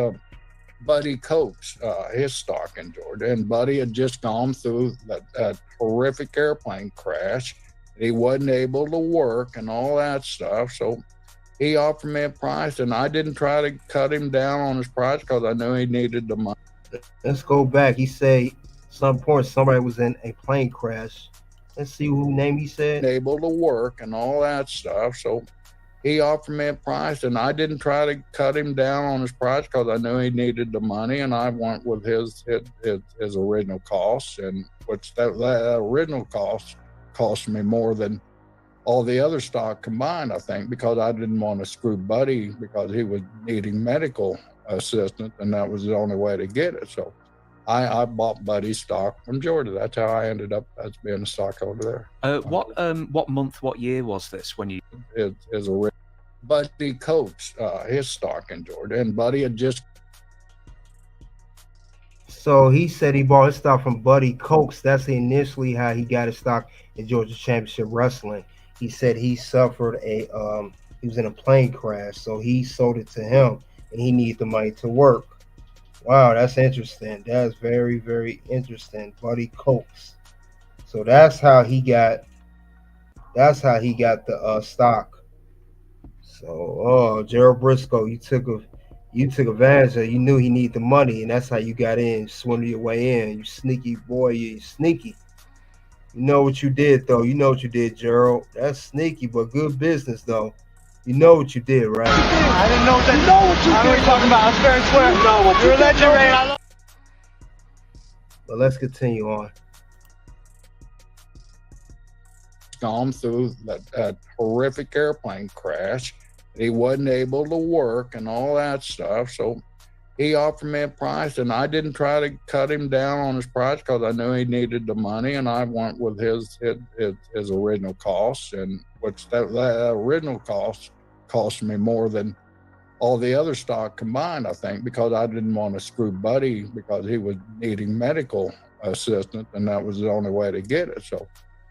Buddy Coates, his stock in Georgia. And Buddy had just gone through that horrific airplane crash. He wasn't able to work and all that stuff. So he offered me a price, and I didn't try to cut him down on his price because I knew he needed the money. Let's go back. He said some point somebody was in a plane crash. Let's see who name he said. Able to work and all that stuff. So he offered me a price, and I didn't try to cut him down on his price because I knew he needed the money, and I went with his original costs, and which that original cost me more than all the other stock combined, I think, because I didn't want to screw Buddy because he was needing medical assistance, and that was the only way to get it. So I bought Buddy's stock from Georgia. That's how I ended up as being a stockholder there. What month, what year was this when you? Is a Buddy Coates, his stock in Georgia, and Buddy had just. So he said he bought his stock from Buddy Coates. That's initially how he got his stock in Georgia Championship Wrestling. He said he suffered he was in a plane crash, so he sold it to him, and he needed the money to work. Wow, that's interesting. That's very, very interesting. Buddy Coates. So that's how he got the stock. So Gerald Brisco, you took advantage of it. You knew he needed the money, and that's how you got in, swindled your way in. You sneaky boy, you sneaky. You know what you did, though. You know what you did, Gerald. That's sneaky, but good business, though. You know what you did, right? I didn't know that. You know what you did. I know what you're talking about. I swear and swear. You know what you're a legend, man. But let's continue on. Gone through that horrific airplane crash. He wasn't able to work and all that stuff. So he offered me a price, and I didn't try to cut him down on his price because I knew he needed the money, and I went with his original costs, and which that original cost me more than all the other stock combined, I think, because I didn't want to screw Buddy because he was needing medical assistance, and that was the only way to get it. So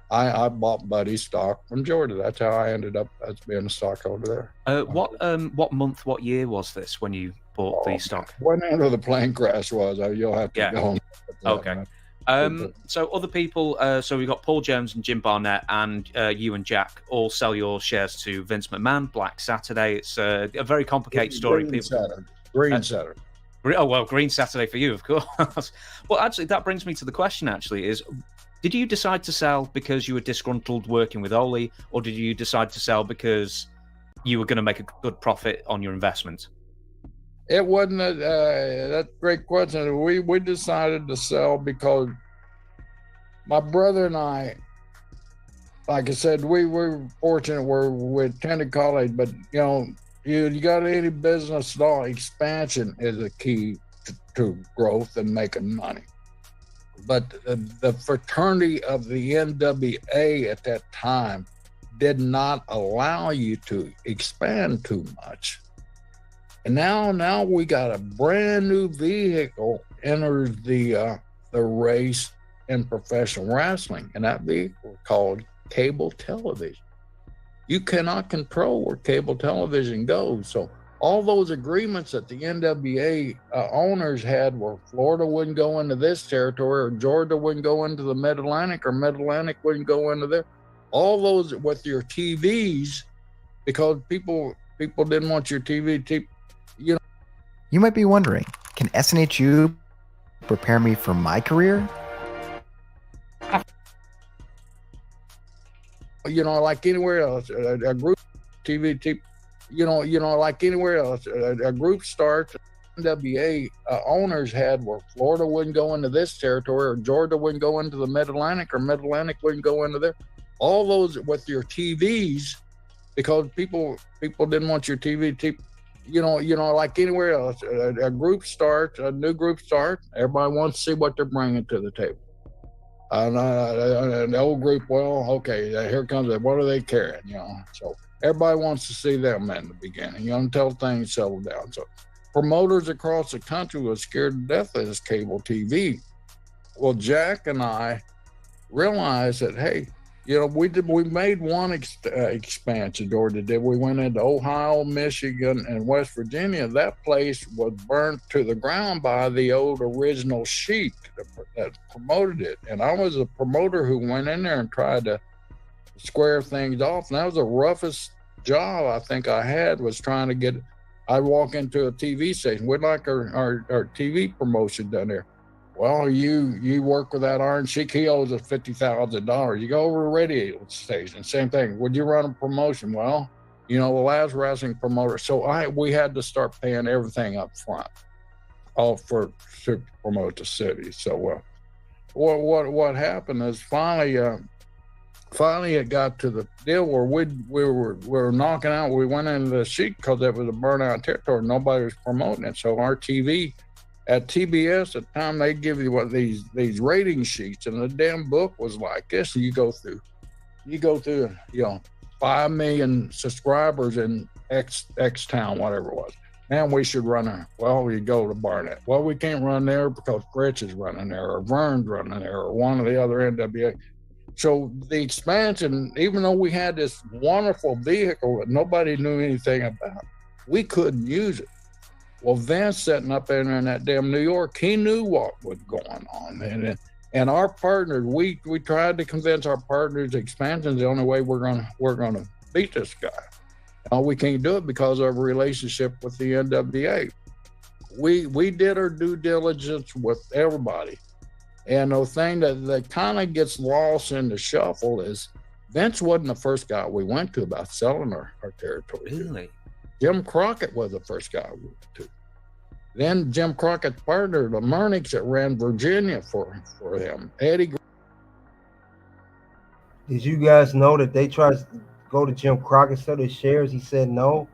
I bought Buddy's stock from Georgia. That's how I ended up as being a stockholder there. What month, what year was this when you bought the stock? Whenever the plane crash was, you'll have to go. Okay. So other people, so we've got Paul Jones and Jim Barnett, and you and Jack all sell your shares to Vince McMahon, Black Saturday. It's a very complicated story. Green Saturday. Oh, well, Green Saturday for you, of course. Well, actually, that brings me to the question, is did you decide to sell because you were disgruntled working with Ole, or did you decide to sell because you were going to make a good profit on your investment? It wasn't that's a great question. We decided to sell because my brother and I, like I said, we were fortunate where we attended college, but you got any business at all, expansion is a key to growth and making money. but the fraternity of the NWA at that time did not allow you to expand too much. And now we got a brand new vehicle enters the race in professional wrestling, and that vehicle is called cable television. You cannot control where cable television goes. So all those agreements that the NWA owners had where Florida wouldn't go into this territory, or Georgia wouldn't go into the Mid-Atlantic, or Mid-Atlantic wouldn't go into there, all those with your TVs, because people didn't want your TV, you know. You might be wondering, can SNHU prepare me for my career? You know, like anywhere else, a group TV, you know, like anywhere else, a group starts. NWA owners had where Florida wouldn't go into this territory, or Georgia wouldn't go into the Mid-Atlantic, or Mid-Atlantic wouldn't go into there. All those with your TVs, because people didn't want your TV. You know, like anywhere else, a group starts, a new group starts. Everybody wants to see what they're bringing to the table. An old group, well, okay, here comes it. What are they carrying? You know, so everybody wants to see them in the beginning, you know, until things settle down. So promoters across the country were scared to death of this cable TV. Well, Jack and I realized that, hey, you know, we made one expansion, Georgia did. We went into Ohio, Michigan, and West Virginia. That place was burnt to the ground by the old original sheik that promoted it. And I was a promoter who went in there and tried to square things off. And that was the roughest job I think I had, was trying to get, I'd walk into a TV station. We'd like our TV promotion done there. Well, you work with that Iron Sheik, he owes us $50,000. You go over to the radio station, same thing. Would you run a promotion? Well, you know, the last wrestling promoter. So we had to start paying everything up front, all to promote the city. So what happened is finally it got to the deal where we were knocking out. We went into the Sheik because it was a burnout territory. Nobody was promoting it. So our TV. At TBS, at the time, they give you these rating sheets, and the damn book was like this. You go through, you know, 5 million subscribers in X town, whatever it was. Man, we should run well, we go to Barnett. Well, we can't run there because Gretsch is running there, or Vern's running there, or one of the other NWA. So the expansion, even though we had this wonderful vehicle that nobody knew anything about, we couldn't use it. Well, Vince sitting up there in that damn New York, he knew what was going on. And our partners, we tried to convince our partners expansion's the only way we're gonna beat this guy. We can't do it because of our relationship with the NWA. We did our due diligence with everybody. And the thing that kind of gets lost in the shuffle is Vince wasn't the first guy we went to about selling our territory. Really? Jim Crockett was the first guy we went to. Then Jim Crockett's partner, the Murnichs, that ran Virginia for him. Eddie. Did you guys know that they tried to go to Jim Crockett, sell his shares? He said no.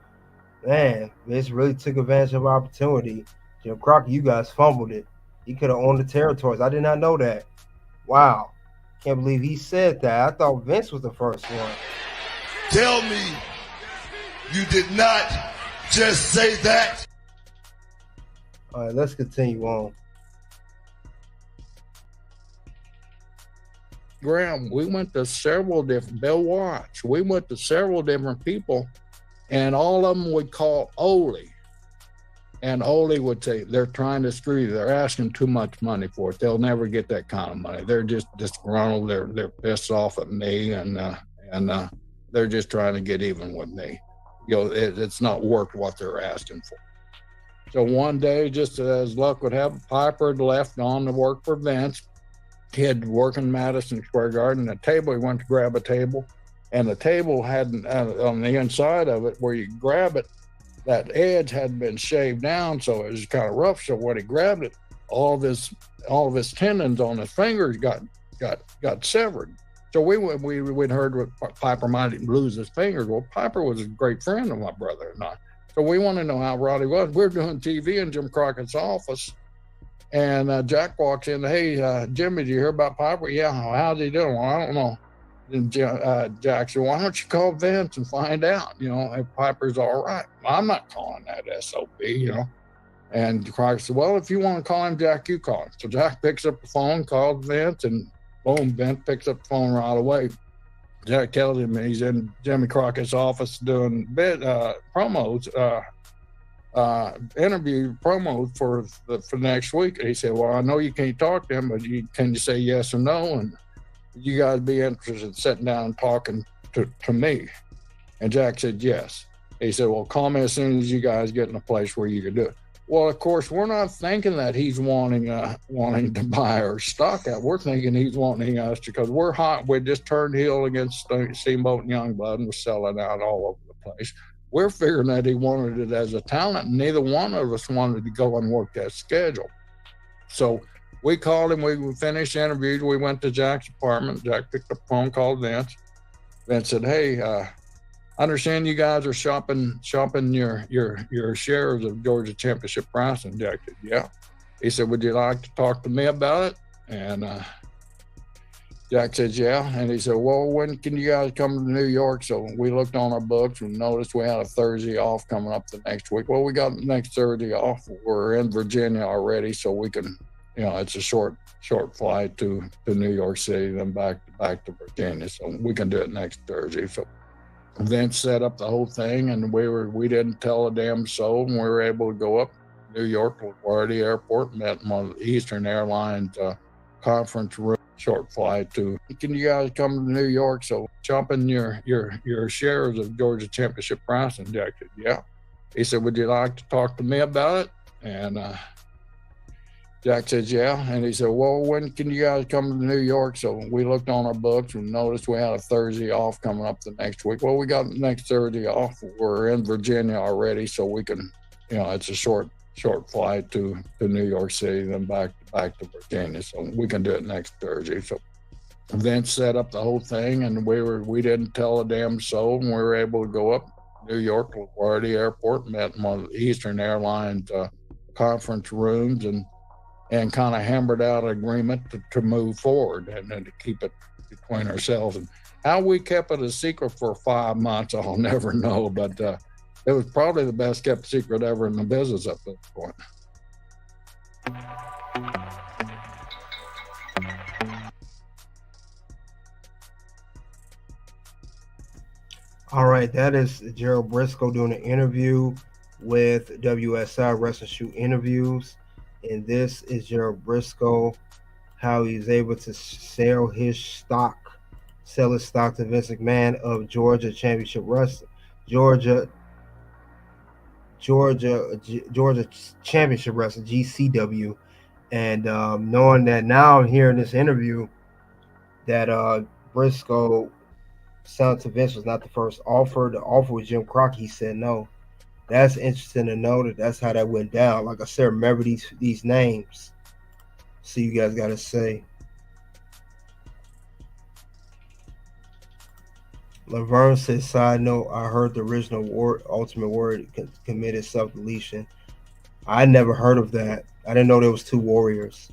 Man, Vince really took advantage of opportunity. Jim Crockett, you guys fumbled it. He could have owned the territories. I did not know that. Wow. Can't believe he said that. I thought Vince was the first one. Tell me you did not just say that. All right, let's continue on. Graham, we went to several different, Bill Watts, we went to several different people, and all of them would call Ole. And Ole would say, they're trying to screw you. They're asking too much money for it. They'll never get that kind of money. They're just disgruntled. They're pissed off at me, and they're just trying to get even with me. You know, it's not worth what they're asking for. So one day, just as luck would have, Piper had left on to work for Vince. He had work in Madison Square Garden. A table, he went to grab a table, and the table had on the inside of it, where you grab it, that edge hadn't been shaved down, so it was kind of rough. So when he grabbed it, all of his tendons on his fingers got severed. So we'd heard what Piper might lose his fingers. Well, Piper was a great friend of my brother and I. So we want to know how Roddy was. We're doing TV in Jim Crockett's office, And Jack walks in. Hey, Jimmy, did you hear about Piper? Yeah. How's he doing? Well, I don't know. And Jack said, why don't you call Vince and find out, if Piper's all right? Well, I'm not calling that SOB. And Crockett said, well, if you want to call him, Jack, you call him. So Jack picks up the phone, calls Vince, and boom, Vince picks up the phone right away. Jack tells him he's in Jimmy Crockett's office doing promos, interview promos for next week. And he said, well, I know you can't talk to him, but can you say yes or no? And you guys be interested in sitting down and talking to me? And Jack said, yes. He said, well, call me as soon as you guys get in a place where you can do it. Well, of course, we're not thinking that he's wanting to buy our stock out. We're thinking he's wanting us because we're hot. We just turned heel against Steamboat and Youngblood and we're selling out all over the place. We're figuring that he wanted it as a talent, and neither one of us wanted to go and work that schedule. So we called him. We finished the interviews. We went to Jack's apartment. Jack picked up the phone, called Vince. Vince said, hey, I understand you guys are shopping your shares of Georgia Championship Wrestling. Jack said, yeah. He said, would you like to talk to me about it? And Jack said, yeah. And he said, well, when can you guys come to New York? So we looked on our books and noticed we had a Thursday off coming up the next week. Well, we got the next Thursday off. We're in Virginia already, so we can, it's a short flight to New York City, then back to Virginia. So we can do it next Thursday. So Vince set up the whole thing, and we didn't tell a damn soul, and we were able to go up to New York to LaGuardia Airport, met in one of the Eastern Airlines conference room, short flight to, can you guys come to New York? So shopping your shares of Georgia Championship Wrestling. Jack said, yeah. He said, would you like to talk to me about it? And Jack said, yeah. And he said, well, when can you guys come to New York? So we looked on our books and noticed we had a Thursday off coming up the next week. Well, we got the next Thursday off. We're in Virginia already, so we can, it's a short flight to New York City, then back to Virginia. So we can do it next Thursday. So Vince set up the whole thing, and we didn't tell a damn soul, and we were able to go up to New York to LaGuardia Airport, met in one of the Eastern Airlines conference rooms, and kind of hammered out an agreement to move forward and to keep it between ourselves. And how we kept it a secret for 5 months, I'll never know, but it was probably the best kept secret ever in the business at this point. All right, that is Gerald Brisco doing an interview with WSI Wrestling Shoot Interviews. And this is Gerald Brisco, how he's able to sell his stock to Vince McMahon of Georgia Championship Wrestling, Georgia Championship Wrestling, GCW. And knowing that now I'm hearing this interview that Brisco selling to Vince was not the first offer. The offer was Jim Crockett. He said no. That's interesting to know that's how that went down. Like I said, remember these names. So you guys got to say. Laverne says, side note, I heard the original Ultimate Warrior committed self-deletion. I never heard of that. I didn't know there was two warriors.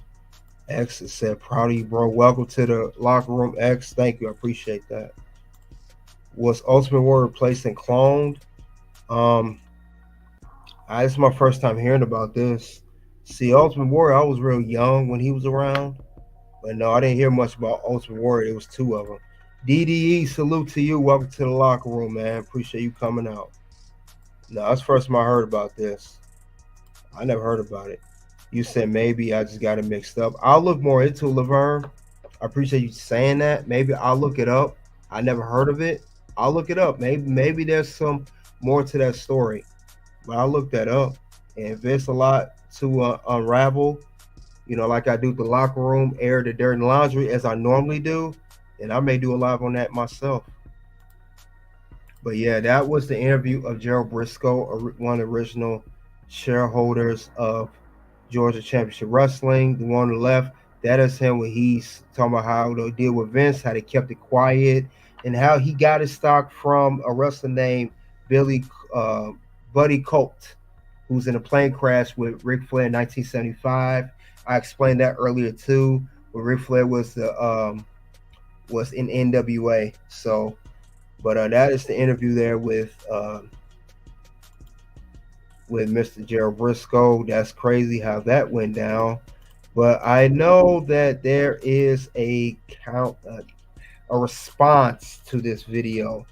X said, proud of you, bro. Welcome to the locker room, X. Thank you. I appreciate that. Was Ultimate Warrior replaced and cloned? This is my first time hearing about this. See, Ultimate Warrior, I was real young when he was around. But no, I didn't hear much about Ultimate Warrior. There was two of them. DDE, salute to you. Welcome to the locker room, man. Appreciate you coming out. No, that's the first time I heard about this. I never heard about it. You said maybe I just got it mixed up. I'll look more into it, Laverne. I appreciate you saying that. Maybe I'll look it up. I never heard of it. I'll look it up. Maybe there's some more to that story. But I'll look that up. And if it's a lot to unravel, like I do the locker room, air the dirt and laundry, as I normally do, then I may do a live on that myself. But yeah, that was the interview of Gerald Brisco, one of the original shareholders of Georgia Championship Wrestling. The one on the left, that is him when he's talking about how they deal with Vince, how they kept it quiet, and how he got his stock from a wrestler named Buddy Colt, who's in a plane crash with Ric Flair in 1975. I explained that earlier too. Where Ric Flair was in NWA. So, but that is the interview there with Mr. Gerald Brisco. That's crazy how that went down. But I know that there is a response to this video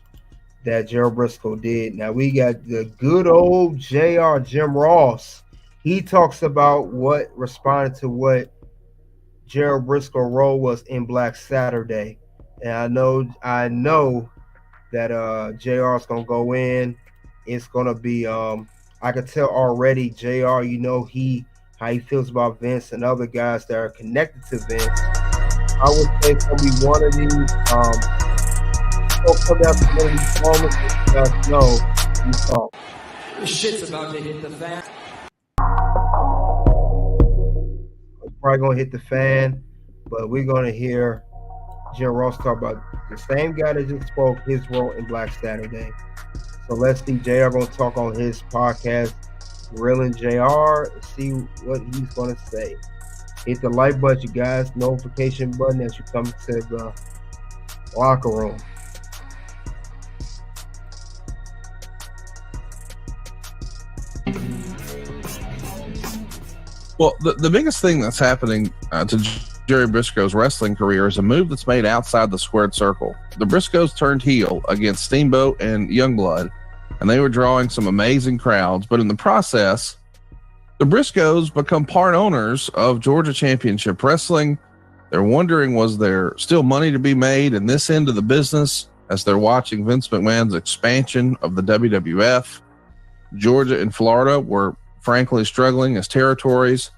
that Gerald Brisco did. Now we got the good old JR, Jim Ross. He talks about what responded to what Gerald Brisco role was in Black Saturday. And I know that JR is gonna go in. It's gonna be I could tell already JR, you know how he feels about Vince and other guys that are connected to Vince. I would say it's gonna be one of these don't come down to one of these moments that you guys know you saw. Shit's about to hit the fan. It's probably gonna hit the fan, but we're gonna hear Jim Ross talk about the same guy that just spoke, his role in Black Saturday. So let's see JR gonna talk on his podcast, Grilling JR, and see what he's gonna say. Hit the like button, you guys, notification button as you come to the locker room. Well, the biggest thing that's happening to Jerry Brisco's wrestling career is a move that's made outside the squared circle. The Briscoes turned heel against Steamboat and Youngblood, and they were drawing some amazing crowds. But in the process, the Briscoes become part owners of Georgia Championship Wrestling. They're wondering, was there still money to be made in this end of the business as they're watching Vince McMahon's expansion of the WWF? Georgia and Florida were frankly struggling as territories.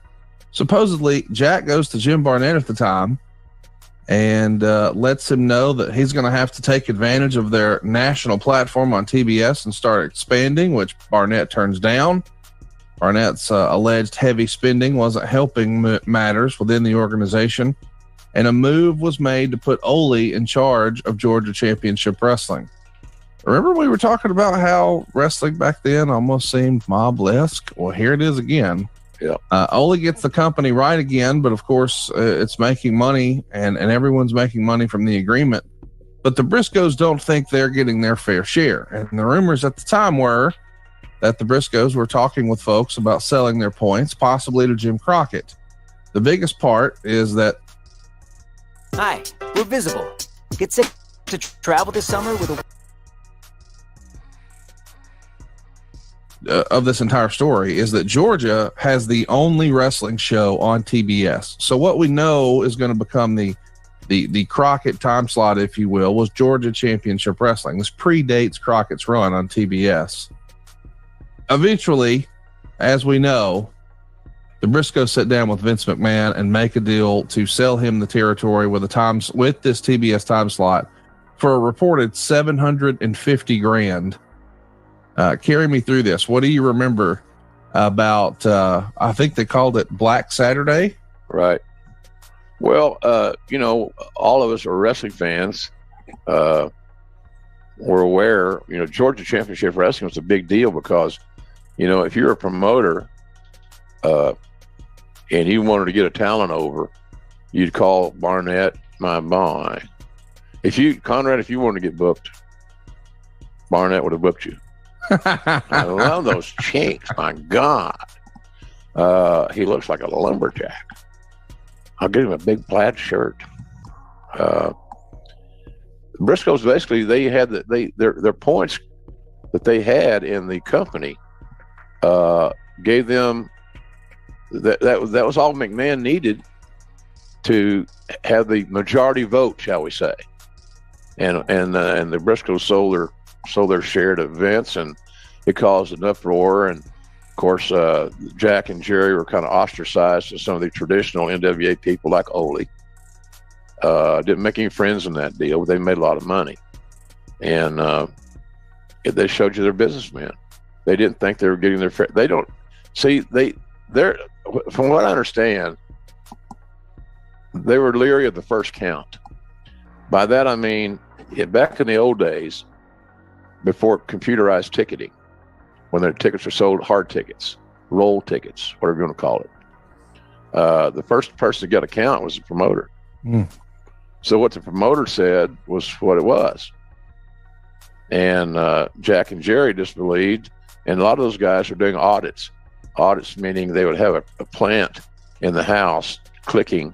Supposedly, Jack goes to Jim Barnett at the time and lets him know that he's going to have to take advantage of their national platform on TBS and start expanding, which Barnett turns down. Barnett's alleged heavy spending wasn't helping matters within the organization, and a move was made to put Ole in charge of Georgia Championship Wrestling. Remember we were talking about how wrestling back then almost seemed mob-esque? Well, here it is again. Yeah. Ole gets the company right again, but of course it's making money and everyone's making money from the agreement. But the Briscoes don't think they're getting their fair share. And the rumors at the time were that the Briscoes were talking with folks about selling their points, possibly to Jim Crockett. The biggest part is that... Hi, we're Visible. Get sick to travel this summer with a... of this entire story is that Georgia has the only wrestling show on TBS. So what we know is going to become the Crockett time slot, if you will, was Georgia Championship Wrestling. This predates Crockett's run on TBS. Eventually, as we know, the Briscoes sit down with Vince McMahon and make a deal to sell him the territory with this TBS time slot for a reported $750,000. Carry me through this. What do you remember about, I think they called it Black Saturday? Right. Well, all of us are wrestling fans. We're aware, Georgia Championship Wrestling was a big deal because, if you're a promoter and you wanted to get a talent over, you'd call Barnett, my boy. If you wanted to get booked, Barnett would have booked you. I love those chinks. My God. He looks like a lumberjack. I'll give him a big plaid shirt. Briscoes, basically, they had their points that they had in the company gave them that was all McMahon needed to have the majority vote, shall we say. And the Briscoes sold their share to Vince, and it caused an uproar. And of course, Jack and Jerry were kind of ostracized to some of the traditional NWA people like Ole. Didn't make any friends in that deal. They made a lot of money, and they showed you they're businessmen. They didn't think they were getting their fair. They don't see they're from what I understand, they were leery of the first count. By that I mean, back in the old days, before computerized ticketing, when their tickets were sold hard tickets, roll tickets, whatever you want to call it. The first person to get a count was the promoter. So what the promoter said was what it was. And Jack and Jerry disbelieved, and a lot of those guys were doing audits. Audits meaning they would have a plant in the house clicking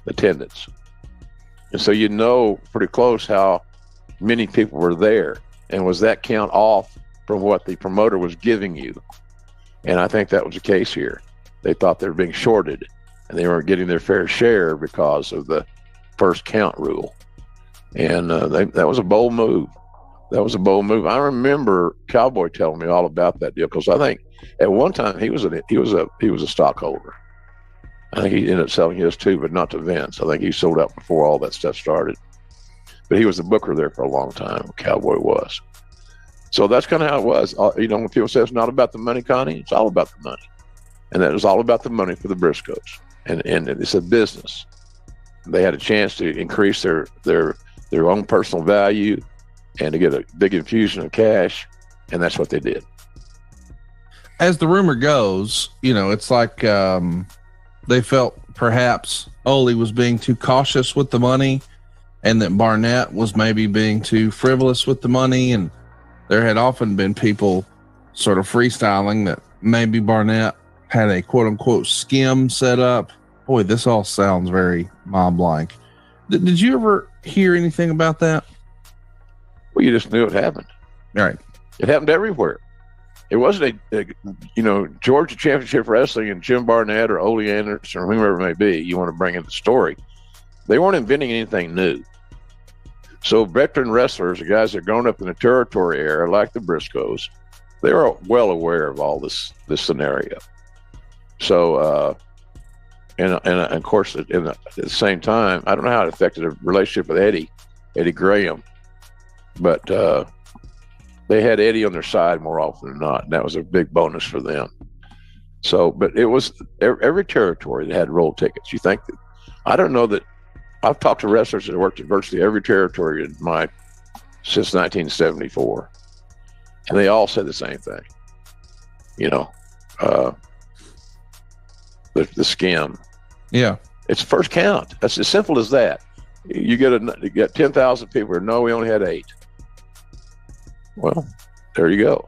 attendance. And so you know pretty close how many people were there, and was that count off from what the promoter was giving you? And I think that was the case here. They thought they were being shorted, and they weren't getting their fair share because of the first count rule. And that was a bold move. That was a bold move. I remember Cowboy telling me all about that deal, because I think at one time he was a stockholder. I think he ended up selling his too, but not to Vince. I think he sold out before all that stuff started. But he was the booker there for a long time. Cowboy was. So that's kind of how it was. You know, when people say it's not about the money, Connie, it's all about the money. And that was all about the money for the Briscoes. And it's a business. They had a chance to increase their own personal value and to get a big infusion of cash. And that's what they did. As the rumor goes, you know, it's like they felt perhaps Ole was being too cautious with the money, and that Barnett was maybe being too frivolous with the money. And there had often been people sort of freestyling that maybe Barnett had a quote unquote skim set up. Boy, this all sounds very mob-like. Did you ever hear anything about that? Well, you just knew it happened. All right. It happened everywhere. It wasn't Georgia Championship Wrestling and Jim Barnett or Ole Anderson or whomever it may be, you want to bring in the story. They weren't inventing anything new. So veteran wrestlers, the guys that had grown up in the territory era, like the Briscoes, they were well aware of all this scenario. So, and of course, at the same time, I don't know how it affected the relationship with Eddie Graham, but they had Eddie on their side more often than not, and that was a big bonus for them. So, but it was every territory that had roll tickets. You think that? I don't know that. I've talked to wrestlers that worked in virtually every territory since 1974, and they all said the same thing. You know, the skim. Yeah, it's first count. That's as simple as that. You get 10,000 people. No, we only had 8. Well, there you go.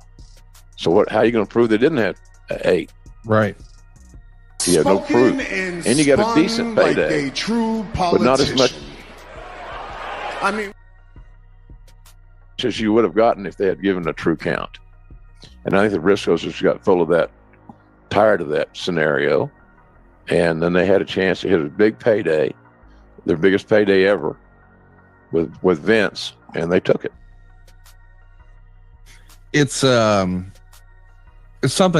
So how are you going to prove they didn't have 8? Right. You have no proof, and you got a decent payday, like a true politician. But not as much. I mean, as you would have gotten if they had given a true count. And I think the Briscoes just got full of that, tired of that scenario, and then they had a chance to hit a big payday, their biggest payday ever, with Vince, and they took it. It's something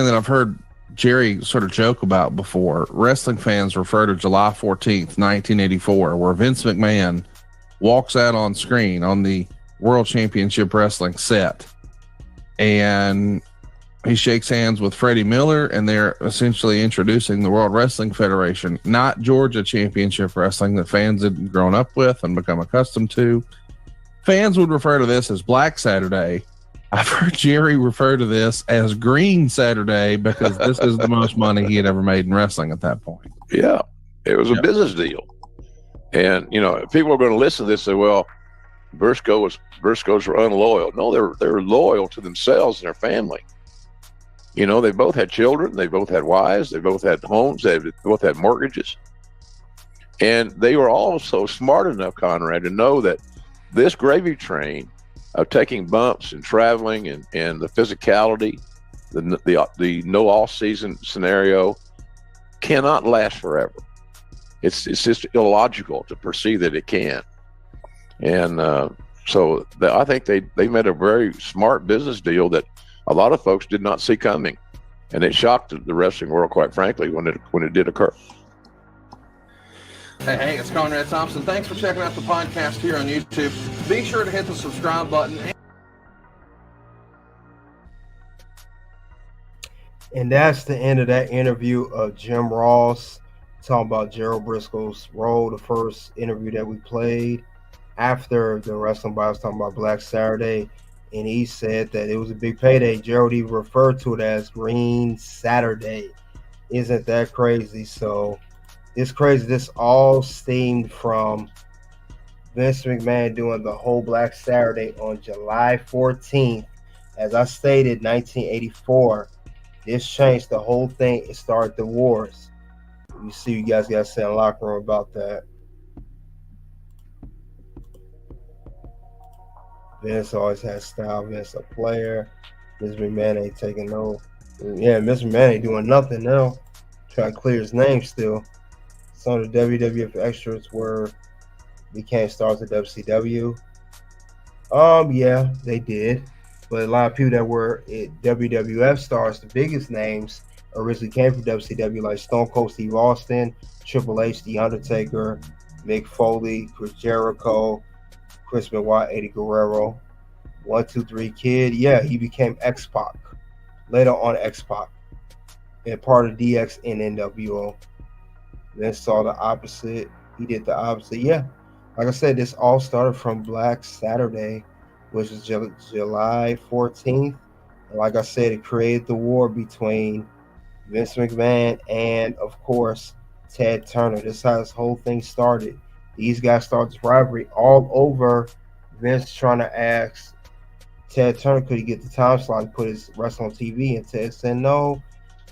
that I've heard Jerry sort of joke about before. Wrestling fans refer to July 14th, 1984, where Vince McMahon walks out on screen on the World Championship Wrestling set, and he shakes hands with Freddie Miller, and they're essentially introducing the World Wrestling Federation, not Georgia Championship Wrestling that fans had grown up with and become accustomed to. Fans would refer to this as Black Saturday. I've heard Jerry refer to this as Green Saturday because this is the most money he had ever made in wrestling at that point. Yeah, it was a business deal. And, you know, people are going to listen to this and say, well, Briscoes were unloyal. No, they were loyal to themselves and their family. You know, they both had children. They both had wives. They both had homes. They both had mortgages. And they were also smart enough, Conrad, to know that this gravy train of taking bumps and traveling and the physicality, the no all season scenario cannot last forever. It's just illogical to perceive that it can. And I think they made a very smart business deal that a lot of folks did not see coming, and it shocked the wrestling world, quite frankly, when it did occur. Hey, it's Conrad Thompson. Thanks for checking out the podcast here on YouTube. Be sure to hit the subscribe button. And that's the end of that interview of Jim Ross talking about Gerald Briscoe's role, the first interview that we played after the Wrestling Bible talking about Black Saturday. And he said that it was a big payday. Gerald even referred to it as Green Saturday. Isn't that crazy? So It's crazy. This all stemmed from Vince McMahon doing the whole Black Saturday on July 14th. As I stated, 1984. This changed the whole thing. It started the wars. You see, you guys got to say in the locker room about that. Vince always has style. Vince a player. Vince McMahon ain't taking no. Yeah, Mr. McMahon ain't doing nothing now. Trying to clear his name still. Some of the WWF extras became stars of WCW. Yeah, they did. But a lot of people that were WWF stars, the biggest names, originally came from WCW, like Stone Cold Steve Austin, Triple H, The Undertaker, Mick Foley, Chris Jericho, Chris Benoit, Eddie Guerrero, 1-2-3 Kid. Yeah, he became X-Pac. Later on, X-Pac. And part of DX and NWO. Then saw the opposite. He did the opposite. Yeah. Like I said, this all started from Black Saturday, which is July 14th. And like I said, it created the war between Vince McMahon and, of course, Ted Turner. This is how this whole thing started. These guys started this rivalry all over Vince trying to ask Ted Turner, could he get the time slot and put his wrestling on TV? And Ted said no.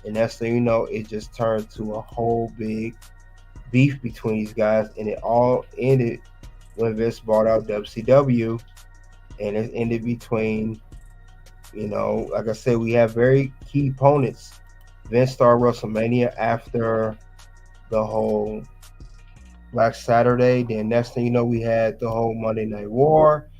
And that's thing you know, it just turned to a whole big beef between these guys. And it all ended when Vince bought out WCW. And it ended between, like I said, we have very key opponents. Vince started WrestleMania after the whole Black Saturday. Then next thing you know, we had the whole Monday Night War.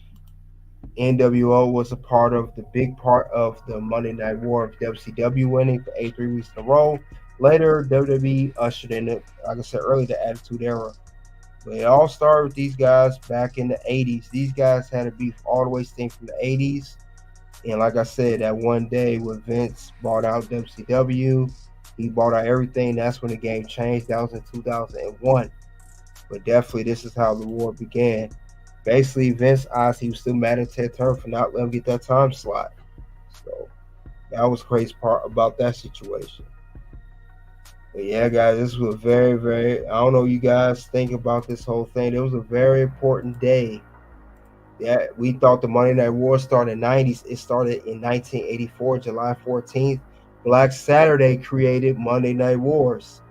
NWO was the big part of the Monday Night War of WCW winning for 83 weeks in a row. Later, WWE ushered in, like I said earlier, the Attitude Era. But it all started with these guys back in the 80s. These guys had a beef all the way stemming from the 80s. And like I said, that one day when Vince bought out WCW, he bought out everything. That's when the game changed. That was in 2001. But definitely, this is how the war began. Basically, Vince asked, he was still mad at Ted Turner for not letting him get that time slot. So that was the crazy part about that situation. But yeah, guys, this was a very, very, I don't know what you guys think about this whole thing. It was a very important day. Yeah, we thought the Monday Night War started in the 90s. It started in 1984, July 14th. Black Saturday created Monday Night Wars.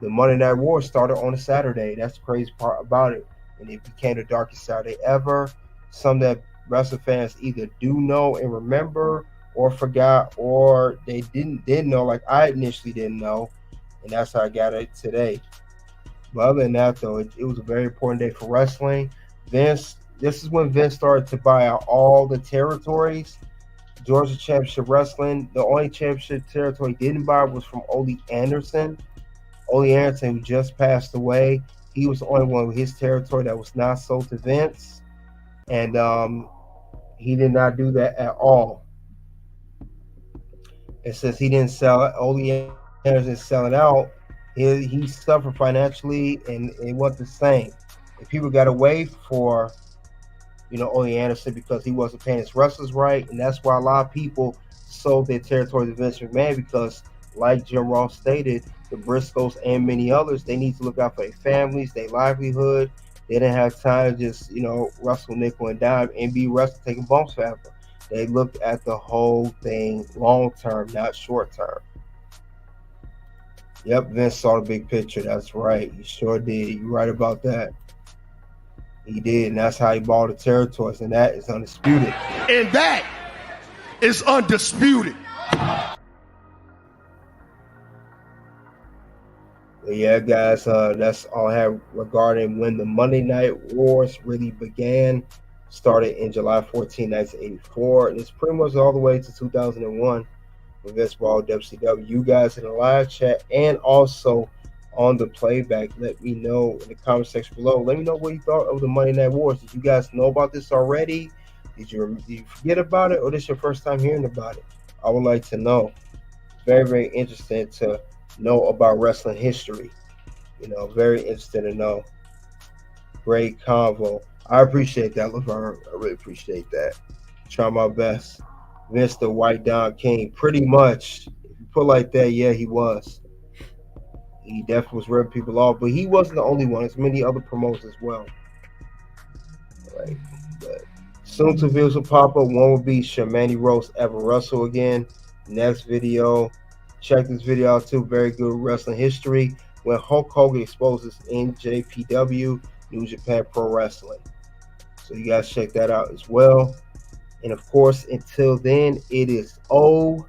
The Monday Night War started on a Saturday. That's the crazy part about it. And it became the darkest Saturday ever. Some that wrestling fans either do know and remember or forgot, or they didn't know, like I initially didn't know. And that's how I got it today. But other than that, though, it was a very important day for wrestling. This is when Vince started to buy out all the territories. Georgia Championship Wrestling, the only championship territory he didn't buy was from Ole Anderson. Ole Anderson, who just passed away. He was the only one with his territory that was not sold to Vince. And he did not do that at all. And since he didn't sell it, Ole Anderson selling out, he suffered financially, and it wasn't the same. And people got away for, Ole Anderson because he wasn't paying his wrestlers right. And that's why a lot of people sold their territory to Vince McMahon because, like Jim Ross stated, the Briscoes and many others, they need to look out for their families, their livelihood. They didn't have time to just, wrestle nickel and dime and be wrestling, taking bumps forever. They looked at the whole thing long term, not short term. Yep, Vince saw the big picture. That's right. He sure did. You're right about that. He did, and that's how he bought the territories, and that is undisputed. And that is undisputed. But yeah, guys, that's all I have regarding when the Monday Night Wars really began. Started in July 14, 1984. And it's pretty much all the way to 2001 when Vince bought WCW. You guys in the live chat and also on the playback, let me know in the comment section below. Let me know what you thought of the Monday Night Wars. Did you guys know about this already? Did you forget about it, or this is your first time hearing about it? I would like to know. Very, very interesting to know about wrestling history. Very interesting to know. Great convo. I appreciate that, Laverne. I really appreciate that. Try my best. Vince the White Don King. Pretty much, if you put it like that, yeah, he was. He definitely was ripping people off, but he wasn't the only one. There's many other promoters as well. Right. But soon to videos will pop up. One will be Shamani Rose ever wrestle again. Next video. Check this video out too. Very good wrestling history. When Hulk Hogan exposes NJPW, New Japan Pro Wrestling. So you guys check that out as well. And of course, until then, it is OUT.